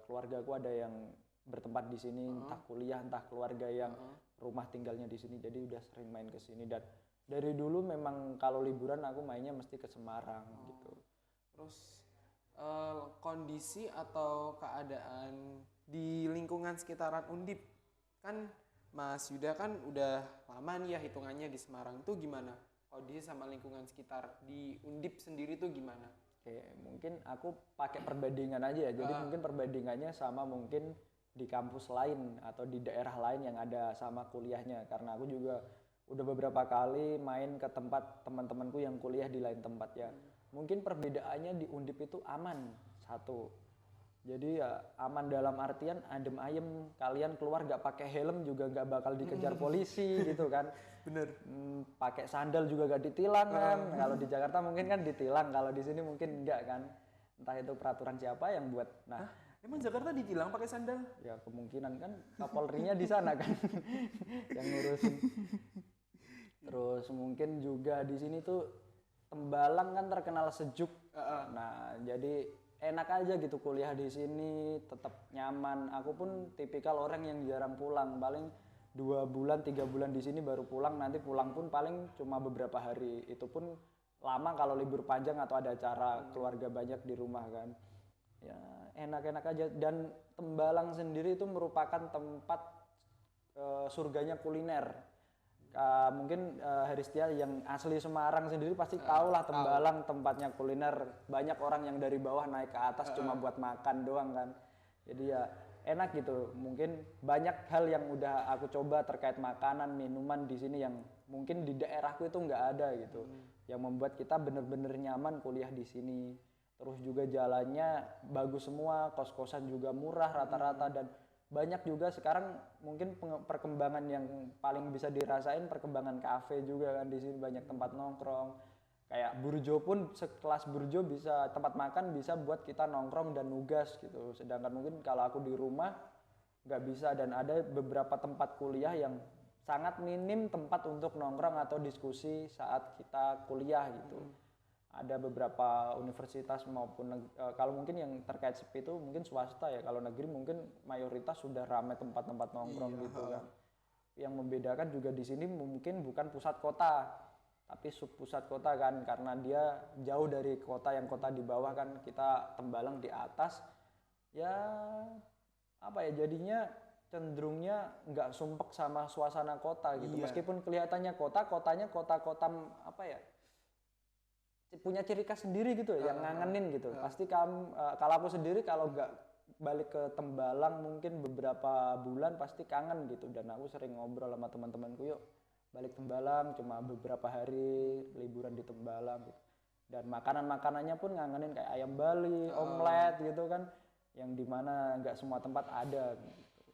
keluargaku ada yang bertempat di sini, entah kuliah entah keluarga yang rumah tinggalnya di sini, jadi udah sering main ke sini. Dan Dari dulu memang kalau liburan aku mainnya mesti ke Semarang gitu. Terus kondisi atau keadaan di lingkungan sekitaran Undip, kan Mas Yuda kan udah lama nih ya hitungannya di Semarang, itu gimana? Kondisi sama lingkungan sekitar di Undip sendiri tuh gimana? Oke, mungkin aku pakai perbandingan aja ya. Jadi mungkin perbandingannya sama mungkin di kampus lain atau di daerah lain yang ada sama kuliahnya. Karena aku juga udah beberapa kali main ke tempat teman-temanku yang kuliah di lain tempat ya. Mungkin perbedaannya di Undip itu aman, satu. Jadi ya aman dalam artian adem ayem, kalian keluar gak pakai helm juga gak bakal dikejar polisi gitu kan. Bener. Pakai sandal juga gak ditilang kan. Kalau di Jakarta mungkin kan ditilang, kalau di sini mungkin enggak kan. Entah itu peraturan siapa yang buat. Nah, Emang Jakarta ditilang pakai sandal? ya kemungkinan kan Kapolrinya di sana kan yang ngurusin. Terus mungkin juga di sini tuh Tembalang kan terkenal sejuk. Nah, jadi enak aja gitu kuliah di sini, tetap nyaman. Aku pun tipikal orang yang jarang pulang, paling 2 bulan 3 bulan di sini baru pulang. Nanti pulang pun paling cuma beberapa hari, itu pun lama kalau libur panjang atau ada acara keluarga banyak di rumah kan. Ya enak-enak aja. Dan Tembalang sendiri itu merupakan tempat surganya kuliner. Mungkin Haristia yang asli Semarang sendiri pasti tahu lah Tembalang tempatnya kuliner. Banyak orang yang dari bawah naik ke atas cuma buat makan doang kan. Jadi ya enak gitu. Mungkin banyak hal yang udah aku coba terkait makanan, minuman di sini yang mungkin di daerahku itu nggak ada gitu. Yang membuat kita bener-bener nyaman kuliah di sini. Terus juga jalannya bagus semua, kos-kosan juga murah rata-rata, dan banyak juga sekarang mungkin perkembangan yang paling bisa dirasain perkembangan kafe juga kan. Di sini banyak tempat nongkrong. Kayak Burjo pun sekelas Burjo bisa tempat makan bisa buat kita nongkrong dan nugas gitu. Sedangkan mungkin kalau aku di rumah nggak bisa, dan ada beberapa tempat kuliah yang sangat minim tempat untuk nongkrong atau diskusi saat kita kuliah gitu. Ada beberapa universitas maupun kalau mungkin yang terkait sepi itu mungkin swasta ya. Kalau negeri mungkin mayoritas sudah ramai tempat-tempat nongkrong gitu kan. Yang membedakan juga di sini mungkin bukan pusat kota, tapi sub pusat kota kan, karena dia jauh dari kota. Yang kota di bawah kan, kita Tembalang di atas. Ya apa ya, jadinya cenderungnya nggak sumpek sama suasana kota gitu. Meskipun kelihatannya kotanya kota-kota apa ya, punya ciri khas sendiri gitu yang ngangenin gitu. Pasti kamu kalau aku sendiri kalau nggak balik ke Tembalang mungkin beberapa bulan pasti kangen gitu. Dan aku sering ngobrol sama teman-temanku, yuk balik Tembalang, cuma beberapa hari liburan di Tembalang gitu. Dan makanannya pun ngangenin, kayak ayam Bali, omelet gitu kan, yang dimana nggak semua tempat ada gitu.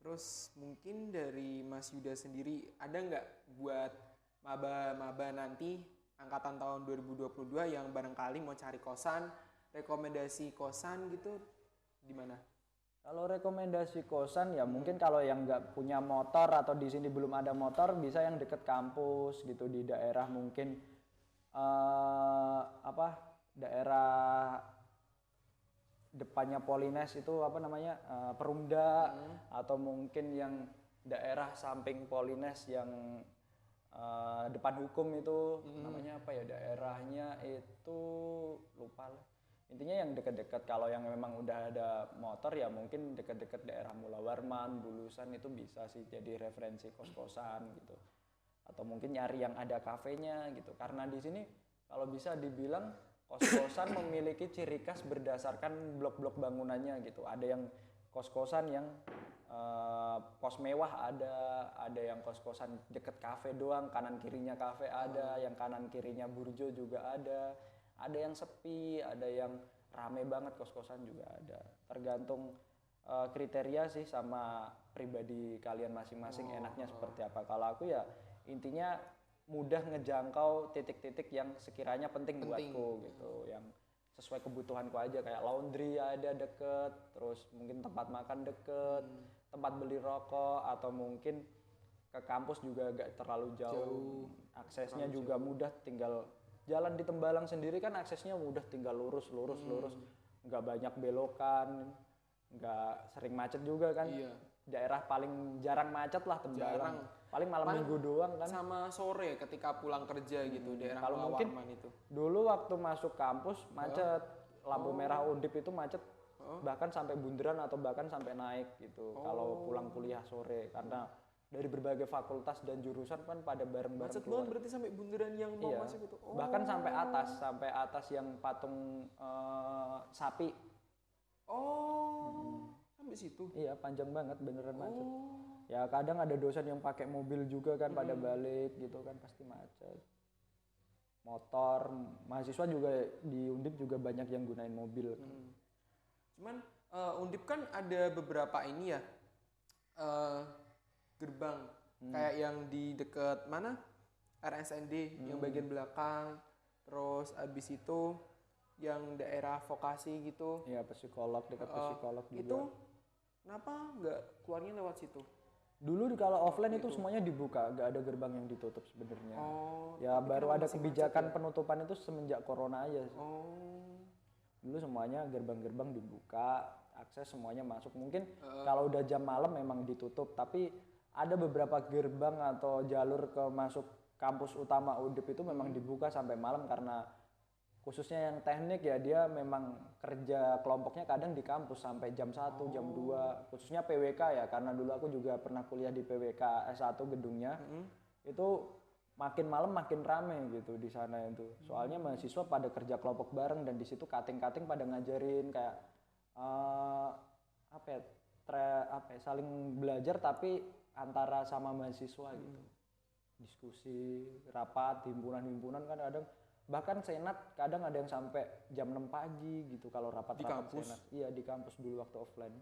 Terus mungkin dari Mas Yuda sendiri ada nggak buat maba-maba nanti angkatan tahun 2022 yang barangkali mau cari kosan, rekomendasi kosan gitu di mana? Kalau rekomendasi kosan ya mungkin kalau yang nggak punya motor atau di sini belum ada motor, bisa yang deket kampus gitu, di daerah mungkin daerah depannya Polines itu apa namanya, Perumda, atau mungkin yang daerah samping Polines yang depan hukum itu namanya apa ya, daerahnya itu lupa lah. Intinya yang dekat-dekat. Kalau yang memang udah ada motor ya mungkin dekat-dekat daerah Mula Warman, Bulusan itu bisa sih jadi referensi kos-kosan gitu. Atau mungkin nyari yang ada kafenya gitu. Karena di sini kalau bisa dibilang kos-kosan memiliki ciri khas berdasarkan blok-blok bangunannya gitu. Ada yang kos-kosan yang kos mewah, ada yang kos-kosan deket kafe doang, kanan kirinya kafe ada, yang kanan kirinya burjo juga ada yang sepi, ada yang rame banget, kos-kosan juga ada. Tergantung kriteria sih sama pribadi kalian masing-masing enaknya seperti apa. Kalau aku ya intinya mudah ngejangkau titik-titik yang sekiranya penting buatku gitu, yang sesuai kebutuhanku aja, kayak laundry ada deket, terus mungkin tempat makan deket, tempat beli rokok, atau mungkin ke kampus juga gak terlalu jauh. Aksesnya juga mudah, tinggal jalan di Tembalang sendiri kan aksesnya mudah, tinggal lurus, nggak banyak belokan, nggak sering macet juga kan. Daerah paling jarang macet lah Tembalang. paling malam Paling minggu doang kan. sama sore ketika pulang kerja gitu daerah Kalau mungkin Warman itu. dulu waktu masuk kampus macet, lampu merah Undip itu macet, bahkan sampai bundaran atau bahkan sampai naik gitu. Kalau pulang kuliah sore karena dari berbagai fakultas dan jurusan kan pada bareng-bareng Macet keluar. banget berarti sampai bundaran yang mau Iya. masuk itu. Oh. Bahkan sampai atas yang patung sapi. Oh. Sampai situ. Iya, panjang banget beneran macet. Oh. Ya kadang ada dosen yang pakai mobil juga kan pada balik gitu kan pasti macet. Motor, mahasiswa juga di Undip juga banyak yang gunain mobil. Cuman Undip kan ada beberapa ini ya gerbang kayak yang di deket mana RSND yang bagian belakang, terus abis itu yang daerah vokasi gitu. Iya, psikolog dekat psikolog juga. Itu kenapa nggak keluarnya lewat situ? Dulu kalau offline itu semuanya dibuka, nggak ada gerbang yang ditutup sebenarnya. Oh, Ya tapi baru kenapa ada masih kebijakan macet ya? penutupan itu semenjak corona aja. Oh, Dulu semuanya gerbang-gerbang dibuka, akses semuanya masuk. Mungkin kalau udah jam malam memang ditutup, tapi ada beberapa gerbang atau jalur ke masuk kampus utama Undip itu memang dibuka sampai malam karena khususnya yang teknik ya dia memang kerja kelompoknya kadang di kampus sampai jam 1, jam 2, khususnya PWK ya karena dulu aku juga pernah kuliah di PWK S1 gedungnya. Itu makin malam makin rame gitu di sana itu. Soalnya mahasiswa pada kerja kelompok bareng dan di situ kating-kating pada ngajarin kayak apa ya, saling belajar tapi antara sama mahasiswa gitu. Diskusi, rapat, himpunan-himpunan kan kadang bahkan senat kadang ada yang sampai jam 6 pagi gitu kalau rapat-rapat senat. Iya di kampus dulu waktu offline.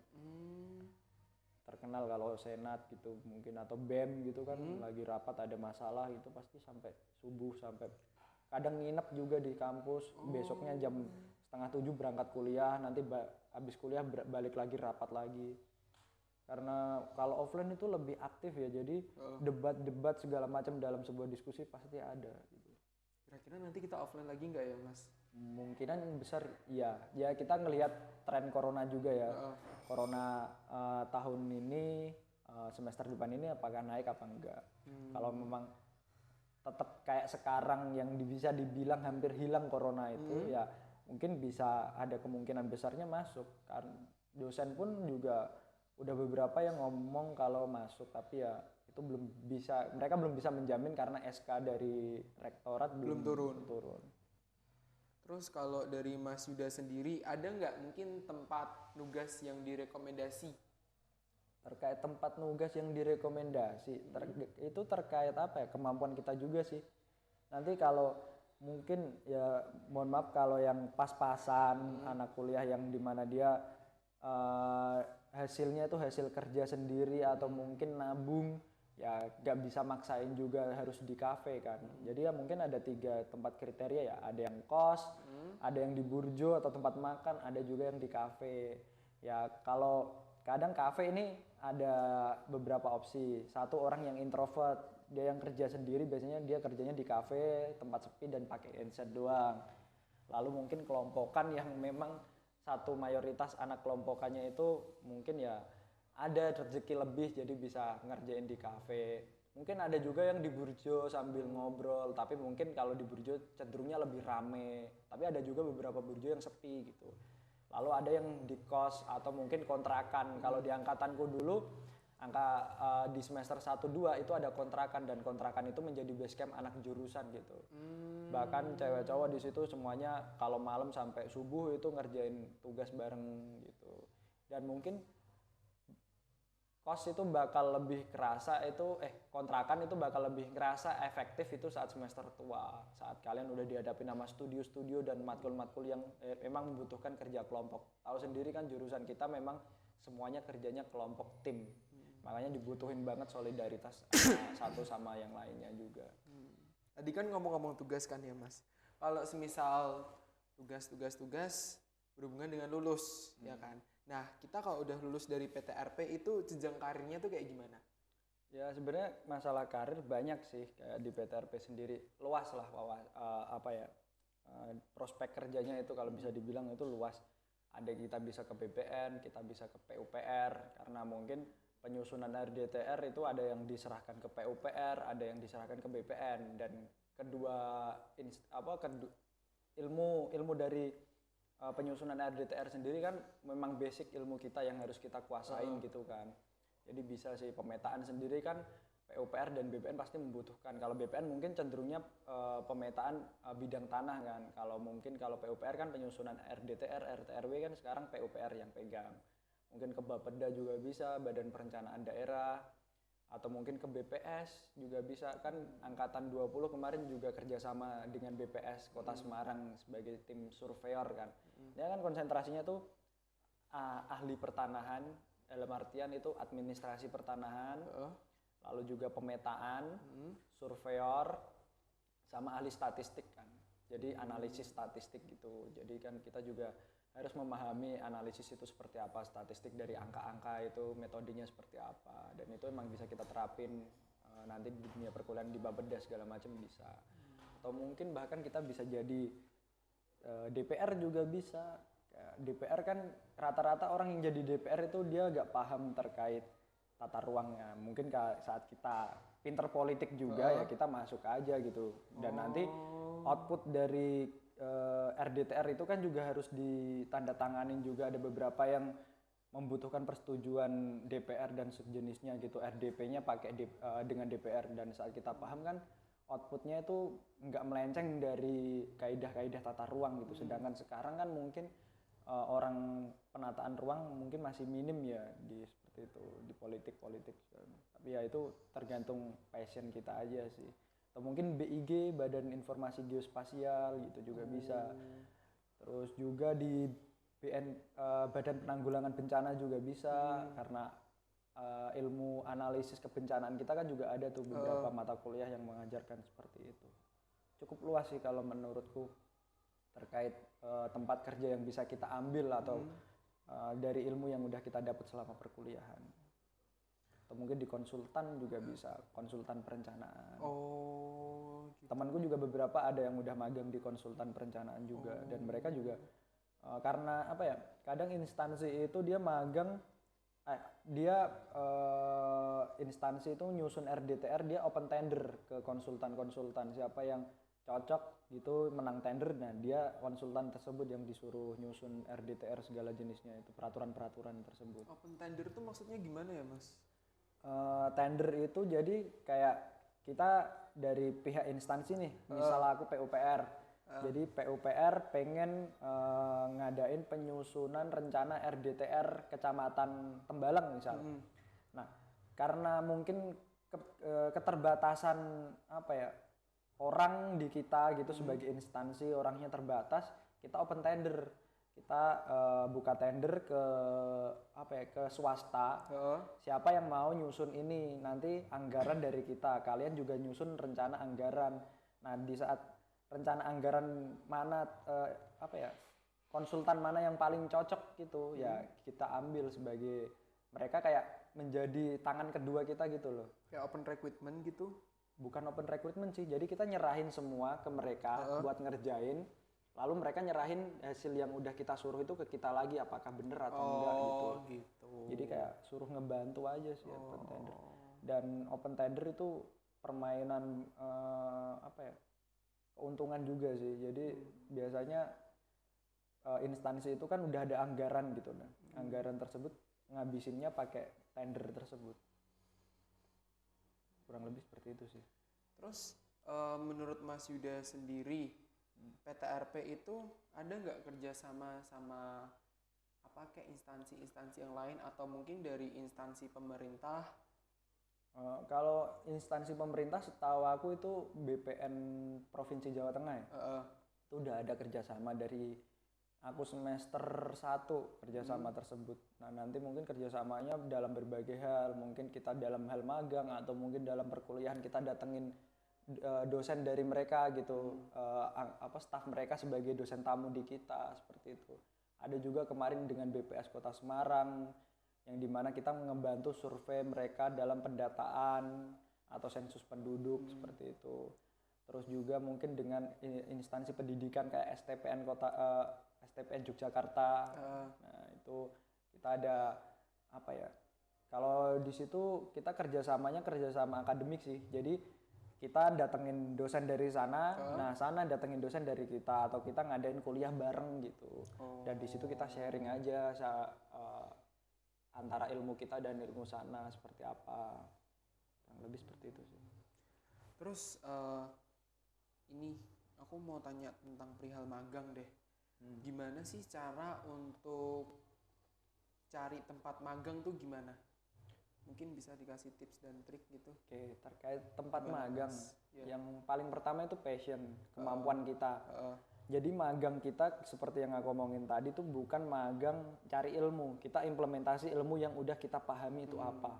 Terkenal kalau senat gitu mungkin atau BEM gitu kan lagi rapat ada masalah itu pasti sampai subuh sampai kadang nginep juga di kampus. Besoknya jam 6:30 berangkat kuliah nanti habis kuliah balik lagi rapat lagi. Karena kalau offline itu lebih aktif ya jadi debat-debat segala macam dalam sebuah diskusi pasti ada gitu. kira-kira nanti kita offline lagi nggak ya, Mas? Kemungkinan besar iya. Ya kita ngelihat tren corona juga ya. Corona tahun ini semester depan ini apakah naik apa enggak. Kalau memang tetap kayak sekarang yang bisa dibilang hampir hilang corona itu ya mungkin bisa ada kemungkinan besarnya masuk. Karena dosen pun juga udah beberapa yang ngomong kalau masuk tapi ya itu mereka belum bisa menjamin karena SK dari rektorat belum turun. Terus kalau dari Mas Yuda sendiri ada nggak mungkin tempat nugas yang direkomendasi? Terkait tempat nugas yang direkomendasi itu terkait apa ya kemampuan kita juga sih. Nanti kalau mungkin ya mohon maaf kalau yang pas-pasan anak kuliah yang dimana dia hasilnya itu hasil kerja sendiri atau mungkin nabung ya gak bisa maksain juga harus di kafe kan. Jadi ya mungkin ada 3 tempat kriteria ya, ada yang kos, ada yang di burjo atau tempat makan, ada juga yang di kafe. Ya kalau kadang kafe ini ada beberapa opsi. Satu orang yang introvert, dia yang kerja sendiri biasanya dia kerjanya di kafe, tempat sepi dan pakai headset doang. Lalu mungkin kelompokan yang memang satu mayoritas anak kelompokannya itu mungkin ya ada rezeki lebih jadi bisa ngerjain di kafe. Mungkin ada juga yang di burjo sambil ngobrol, tapi mungkin kalau di burjo cenderungnya lebih rame. Tapi ada juga beberapa burjo yang sepi gitu. Lalu ada yang di kos atau mungkin kontrakan. Kalau di angkatanku dulu di semester 1-2 itu ada kontrakan dan kontrakan itu menjadi base camp anak jurusan gitu. Bahkan cewek cowok di situ semuanya kalau malam sampai subuh itu ngerjain tugas bareng gitu. Dan mungkin kos itu bakal lebih kerasa kontrakan itu bakal lebih kerasa efektif itu saat semester tua. Saat kalian udah dihadapi sama studio-studio dan matkul-matkul yang memang membutuhkan kerja kelompok. Tahu sendiri kan jurusan kita memang semuanya kerjanya kelompok tim. Makanya dibutuhin banget solidaritas satu sama yang lainnya juga. Tadi kan ngomong-ngomong tugas kan ya, Mas. Kalau semisal tugas berhubungan dengan lulus, ya kan. Nah, kita kalau udah lulus dari PTRP itu jenjang karirnya tuh kayak gimana? Ya sebenarnya masalah karir banyak sih kayak di PTRP sendiri. Luas lah prospek kerjanya itu kalau bisa dibilang itu luas. Ada kita bisa ke BPN, kita bisa ke PUPR karena mungkin penyusunan RDTR itu ada yang diserahkan ke PUPR, ada yang diserahkan ke BPN, dan kedua ilmu dari penyusunan RDTR sendiri kan memang basic ilmu kita yang harus kita kuasain gitu kan. Jadi bisa sih pemetaan sendiri kan PUPR dan BPN pasti membutuhkan. Kalau BPN mungkin cenderungnya pemetaan bidang tanah kan. Kalau PUPR kan penyusunan RDTR, RTRW kan sekarang PUPR yang pegang. Mungkin ke Bapeda juga bisa, Badan Perencanaan Daerah, atau mungkin ke BPS juga bisa kan. Angkatan 20 kemarin juga kerjasama dengan BPS Kota Semarang sebagai tim surveyor kan. Dia kan konsentrasinya tuh ahli pertanahan, dalam artian itu administrasi pertanahan, lalu juga pemetaan, surveyor, sama ahli statistik kan. Jadi analisis statistik gitu. Jadi kan kita juga harus memahami analisis itu seperti apa, statistik dari angka-angka itu metodenya seperti apa, dan itu emang bisa kita terapin nanti di dunia perkuliahan di Bapeda segala macam bisa. Atau mungkin bahkan kita bisa jadi DPR juga bisa. DPR kan rata-rata orang yang jadi DPR itu dia agak paham terkait tata ruangnya. Mungkin saat kita pinter politik juga ya kita masuk aja gitu. Dan nanti output dari RDTR itu kan juga harus ditandatanganin juga. Ada beberapa yang membutuhkan persetujuan DPR dan sejenisnya gitu. RDP-nya pakai dengan DPR, dan saat kita paham kan outputnya itu nggak melenceng dari kaidah-kaidah tata ruang gitu. Sedangkan sekarang kan mungkin orang penataan ruang mungkin masih minim ya di seperti itu di politik. Tapi ya itu tergantung passion kita aja sih. Atau mungkin BIG, Badan Informasi Geospasial gitu juga bisa. Terus juga di Badan Penanggulangan Bencana juga bisa, karena ilmu analisis kebencanaan kita kan juga ada tuh beberapa mata kuliah yang mengajarkan seperti itu. Cukup luas sih kalau menurutku terkait tempat kerja yang bisa kita ambil atau dari ilmu yang udah kita dapat selama perkuliahan. Atau mungkin di konsultan juga bisa, konsultan perencanaan. Gitu. Temanku juga beberapa ada yang udah magang di konsultan perencanaan juga, dan mereka juga karena apa ya, kadang instansi itu dia magang, instansi itu nyusun RDTR, dia open tender ke konsultan siapa yang cocok gitu menang tender, nah dia konsultan tersebut yang disuruh nyusun RDTR segala jenisnya itu, peraturan tersebut. Open tender itu maksudnya gimana ya Mas? Tender itu jadi kayak kita dari pihak instansi nih, misal aku PUPR, jadi PUPR pengen ngadain penyusunan rencana RDTR Kecamatan Tembalang misal. Nah karena mungkin keterbatasan apa ya, orang di kita gitu sebagai instansi, orangnya terbatas, kita open tender, kita buka tender ke ke swasta, siapa yang mau nyusun ini, nanti anggaran dari kita, kalian juga nyusun rencana anggaran. Nah di saat rencana anggaran mana konsultan mana yang paling cocok gitu ya kita ambil sebagai, mereka kayak menjadi tangan kedua kita gitu loh. Kayak open recruitment gitu? Bukan open recruitment sih, jadi kita nyerahin semua ke mereka buat ngerjain, lalu mereka nyerahin hasil yang udah kita suruh itu ke kita lagi, apakah bener atau enggak gitu. Jadi kayak suruh ngebantu aja sih open tender. Dan open tender itu permainan keuntungan juga sih. Jadi biasanya instansi itu kan udah ada anggaran gitu, nah anggaran tersebut ngabisinnya pakai tender tersebut. Kurang lebih seperti itu sih. Terus menurut Mas Yuda sendiri, PTRP itu ada nggak kerjasama sama kayak instansi-instansi yang lain, atau mungkin dari instansi pemerintah? Kalau instansi pemerintah setahu aku itu BPN Provinsi Jawa Tengah ya. Itu udah ada kerjasama dari aku semester 1 kerjasama tersebut. Nah nanti mungkin kerjasamanya dalam berbagai hal, mungkin kita dalam hal magang, atau mungkin dalam perkuliahan kita datengin dosen dari mereka gitu, staf mereka sebagai dosen tamu di kita, seperti itu. Ada juga kemarin dengan BPS Kota Semarang, yang dimana kita ngebantu survei mereka dalam pendataan atau sensus penduduk seperti itu. Terus juga mungkin dengan instansi pendidikan kayak STPN Yogyakarta. Nah itu kita ada Kalau di situ kita kerjasamanya kerjasama akademik sih. Jadi kita datengin dosen dari sana, nah sana datengin dosen dari kita, atau kita ngadain kuliah bareng gitu. Dan di situ kita sharing aja antara ilmu kita dan ilmu sana seperti apa. Kurang lebih seperti itu sih. Terus ini aku mau tanya tentang perihal magang deh. Gimana sih cara untuk cari tempat magang tuh gimana? Mungkin bisa dikasih tips dan trik gitu. Oke, terkait tempat Gimana, magang, Mas? yang paling pertama itu passion, kemampuan kita. Heeh. Jadi magang kita seperti yang aku omongin tadi tuh bukan magang cari ilmu, kita implementasi ilmu yang udah kita pahami itu apa.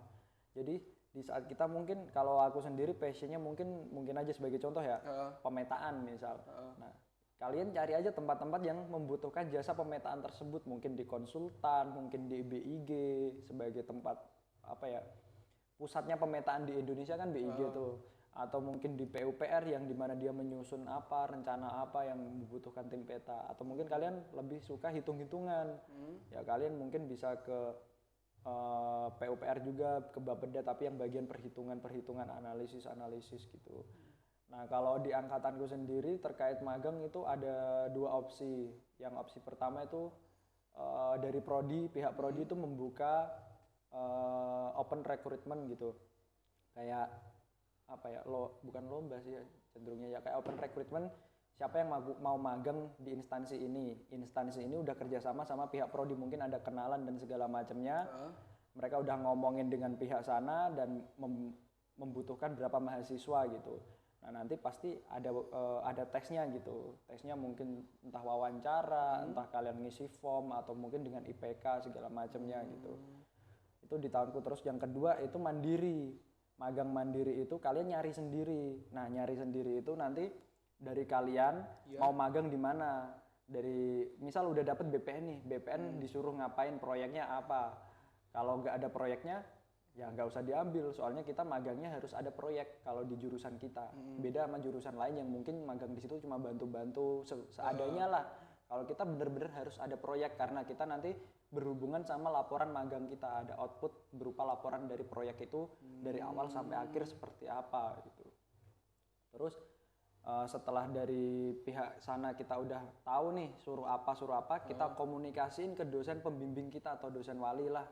Jadi di saat kita mungkin, kalau aku sendiri passionnya mungkin aja sebagai contoh ya, pemetaan misal. Nah, kalian cari aja tempat-tempat yang membutuhkan jasa pemetaan tersebut, mungkin di konsultan, mungkin di BIG sebagai tempat apa ya, pusatnya pemetaan di Indonesia kan BIG tuh, atau mungkin di PUPR yang dimana dia menyusun apa, rencana apa yang membutuhkan tim peta, atau mungkin kalian lebih suka hitung-hitungan, ya kalian mungkin bisa ke PUPR juga, ke Bapeda, tapi yang bagian perhitungan analisis gitu. Nah, kalau di angkatanku sendiri terkait magang itu ada dua opsi. Yang opsi pertama itu dari prodi, pihak prodi itu membuka open recruitment gitu. Kayak apa ya, bukan lomba sih ya, cenderungnya ya kayak open recruitment, siapa yang mau magang di instansi ini udah kerjasama sama pihak prodi, mungkin ada kenalan dan segala macamnya. Mereka udah ngomongin dengan pihak sana dan membutuhkan berapa mahasiswa gitu. Nah, nanti pasti ada tesnya gitu. Tesnya mungkin entah wawancara, entah kalian ngisi form, atau mungkin dengan IPK segala macamnya gitu. Itu di tahunku. Terus yang kedua itu mandiri. Magang mandiri itu kalian nyari sendiri. Nah, nyari sendiri itu nanti dari kalian mau magang di mana. Dari misal udah dapet BPN nih, BPN disuruh ngapain, proyeknya apa. Kalau nggak ada proyeknya, ya nggak usah diambil, soalnya kita magangnya harus ada proyek kalau di jurusan kita. Beda sama jurusan lain yang mungkin magang di situ cuma bantu-bantu seadanya lah. Kalau kita bener-bener harus ada proyek, karena kita nanti berhubungan sama laporan magang kita, ada output berupa laporan dari proyek itu dari awal sampai akhir seperti apa gitu. Terus setelah dari pihak sana kita udah tahu nih suruh apa, kita komunikasiin ke dosen pembimbing kita atau dosen wali lah.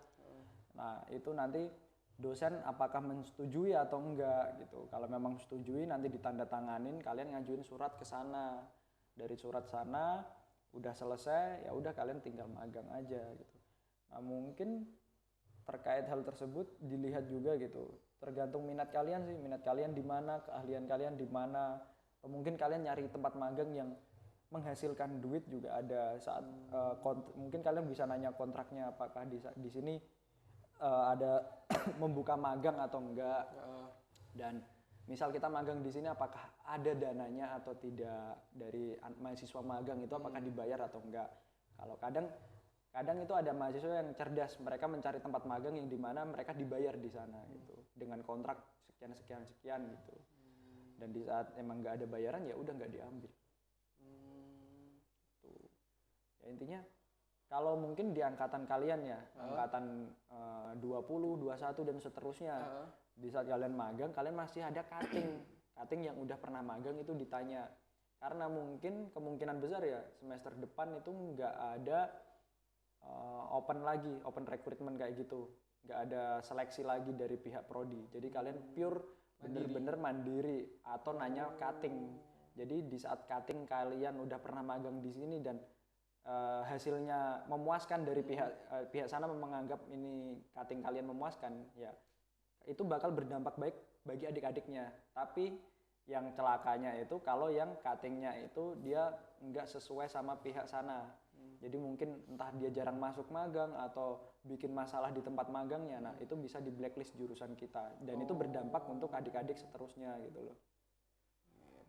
Nah, itu nanti dosen apakah menyetujui atau enggak gitu. Kalau memang setujui nanti ditandatanganin, kalian ngajuin surat ke sana. Dari surat sana udah selesai, ya udah kalian tinggal magang aja gitu. Nah, mungkin terkait hal tersebut dilihat juga gitu. Tergantung minat kalian sih, minat kalian di mana, keahlian kalian di mana. Atau mungkin kalian nyari tempat magang yang menghasilkan duit juga ada. Saat mungkin kalian bisa nanya kontraknya apakah di sini ada membuka magang atau enggak, dan misal kita magang di sini apakah ada dananya atau tidak dari mahasiswa magang itu, apakah dibayar atau enggak. Kalau kadang itu ada mahasiswa yang cerdas, mereka mencari tempat magang yang dimana mereka dibayar di sana gitu dengan kontrak sekian gitu, dan di saat emang nggak ada bayaran ya udah nggak diambil. Tuh ya, intinya kalau mungkin di angkatan kalian ya, angkatan 20, 21 dan seterusnya, di saat kalian magang, kalian masih ada cutting yang udah pernah magang itu ditanya. Karena mungkin kemungkinan besar ya semester depan itu nggak ada open recruitment kayak gitu, nggak ada seleksi lagi dari pihak prodi. Jadi kalian pure bener-bener mandiri atau nanya cutting. Jadi di saat cutting kalian udah pernah magang di sini dan hasilnya memuaskan dari pihak sana menganggap ini cutting kalian memuaskan, ya itu bakal berdampak baik bagi adik-adiknya. Tapi yang celakanya itu kalau yang cuttingnya itu dia nggak sesuai sama pihak sana. Jadi mungkin entah dia jarang masuk magang atau bikin masalah di tempat magangnya, nah itu bisa di blacklist jurusan kita, dan itu berdampak untuk adik-adik seterusnya gitu loh.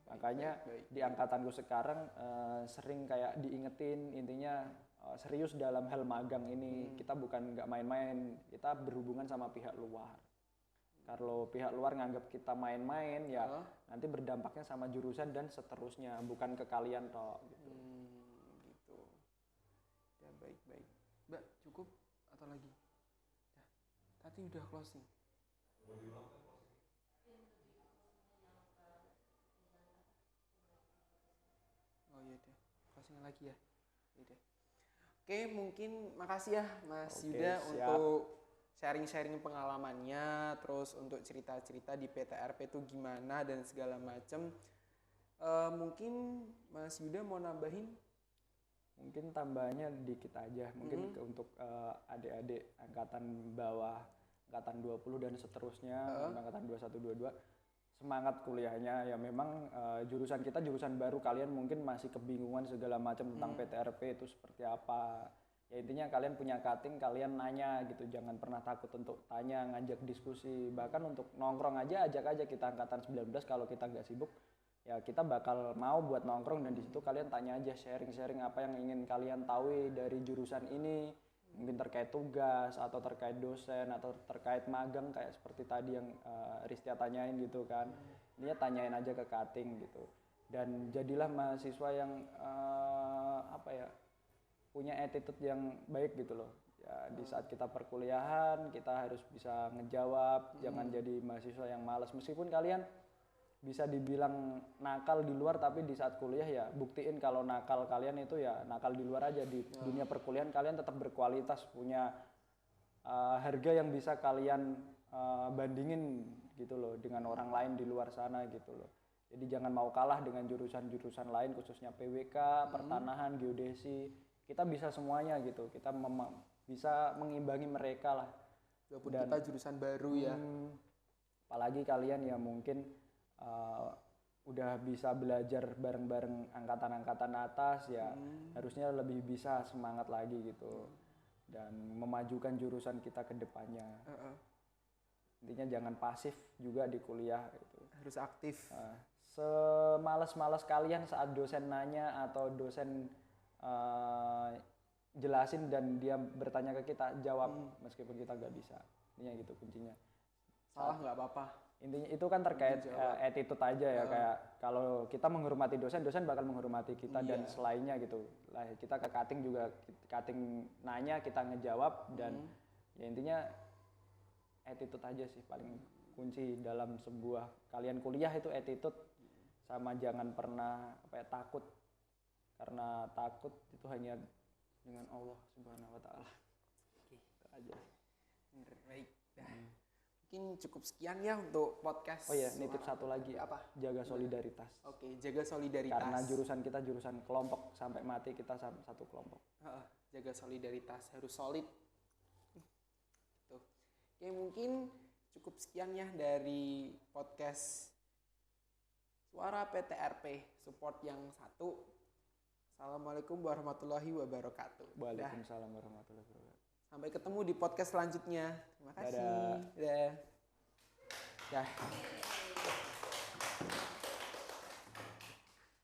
Makanya di angkatanku sekarang sering kayak diingetin, intinya serius dalam hal magang ini. Kita bukan nggak main-main, kita berhubungan sama pihak luar. Kalau pihak luar nganggap kita main-main, ya nanti berdampaknya sama jurusan dan seterusnya, bukan ke kalian toh gitu. Gitu. Ya baik. Mbak, cukup atau lagi? Ya, Berarti udah closing. Oh iya deh, closing lagi ya. Iya deh. Oke, mungkin makasih ya Mas Oke, Yuda siap. untuk sharing-sharing pengalamannya, terus untuk cerita-cerita di PTRP itu gimana dan segala macem. Mungkin Mas Yuda mau nambahin? Mungkin tambahannya dikit aja, mungkin untuk adik-adik angkatan bawah, angkatan 20 dan seterusnya, angkatan 21, 22, semangat kuliahnya. Ya memang jurusan kita jurusan baru, kalian mungkin masih kebingungan segala macam tentang PTRP itu seperti apa. Ya intinya kalian punya cutting, kalian nanya gitu, jangan pernah takut untuk tanya, ngajak diskusi. Bahkan untuk nongkrong aja, ajak aja kita angkatan 19 kalau kita nggak sibuk. Ya kita bakal mau buat nongkrong dan di situ kalian tanya aja, sharing-sharing apa yang ingin kalian tahu dari jurusan ini, mungkin terkait tugas atau terkait dosen atau terkait magang kayak seperti tadi yang Ristia tanyain gitu kan. Ini ya tanyain aja ke cutting gitu. Dan jadilah mahasiswa yang apa ya, punya attitude yang baik gitu loh. Ya di saat kita perkuliahan kita harus bisa ngejawab, jangan jadi mahasiswa yang malas. Meskipun kalian bisa dibilang nakal di luar, tapi di saat kuliah ya buktiin kalau nakal kalian itu ya nakal di luar aja. Di dunia perkuliahan kalian tetap berkualitas, punya harga yang bisa kalian bandingin gitu loh dengan orang lain di luar sana gitu loh. Jadi jangan mau kalah dengan jurusan-jurusan lain, khususnya PWK, pertanahan, geodesi. Kita bisa semuanya gitu, kita bisa mengimbangi mereka lah. Walaupun kita jurusan baru ya. Apalagi kalian ya mungkin udah bisa belajar bareng-bareng angkatan-angkatan atas ya, harusnya lebih bisa semangat lagi gitu dan memajukan jurusan kita ke depannya. Intinya jangan pasif juga di kuliah gitu. Harus aktif. Semales-males kalian saat dosen nanya atau dosen jelasin dan dia bertanya ke kita, jawab meskipun kita gak bisa. Intinya gitu kuncinya. Salah nggak apa-apa. Intinya itu kan terkait attitude aja ya, kayak kalau kita menghormati dosen, dosen bakal menghormati kita dan selainnya gitu. Lah kita ke cutting juga, cutting nanya kita ngejawab dan ya intinya attitude aja sih paling kunci dalam sebuah kalian kuliah itu attitude, sama jangan pernah apa ya, takut, karena takut itu hanya dengan Allah Subhanahu wa taala. Oke. Itu aja. Baik. Dah. Mungkin cukup sekian ya untuk podcast. Oh iya, nitip satu lagi. Apa? Jaga solidaritas. Oke, jaga solidaritas. Karena jurusan kita jurusan kelompok, sampai mati kita satu kelompok. Jaga solidaritas, harus solid. Gitu. Oke, mungkin cukup sekian ya dari podcast Suara PTRP, support yang satu. Assalamualaikum warahmatullahi wabarakatuh. Waalaikumsalam warahmatullahi wabarakatuh. Sampai ketemu di podcast selanjutnya. Terima kasih. Dadah. Dadah. Dah.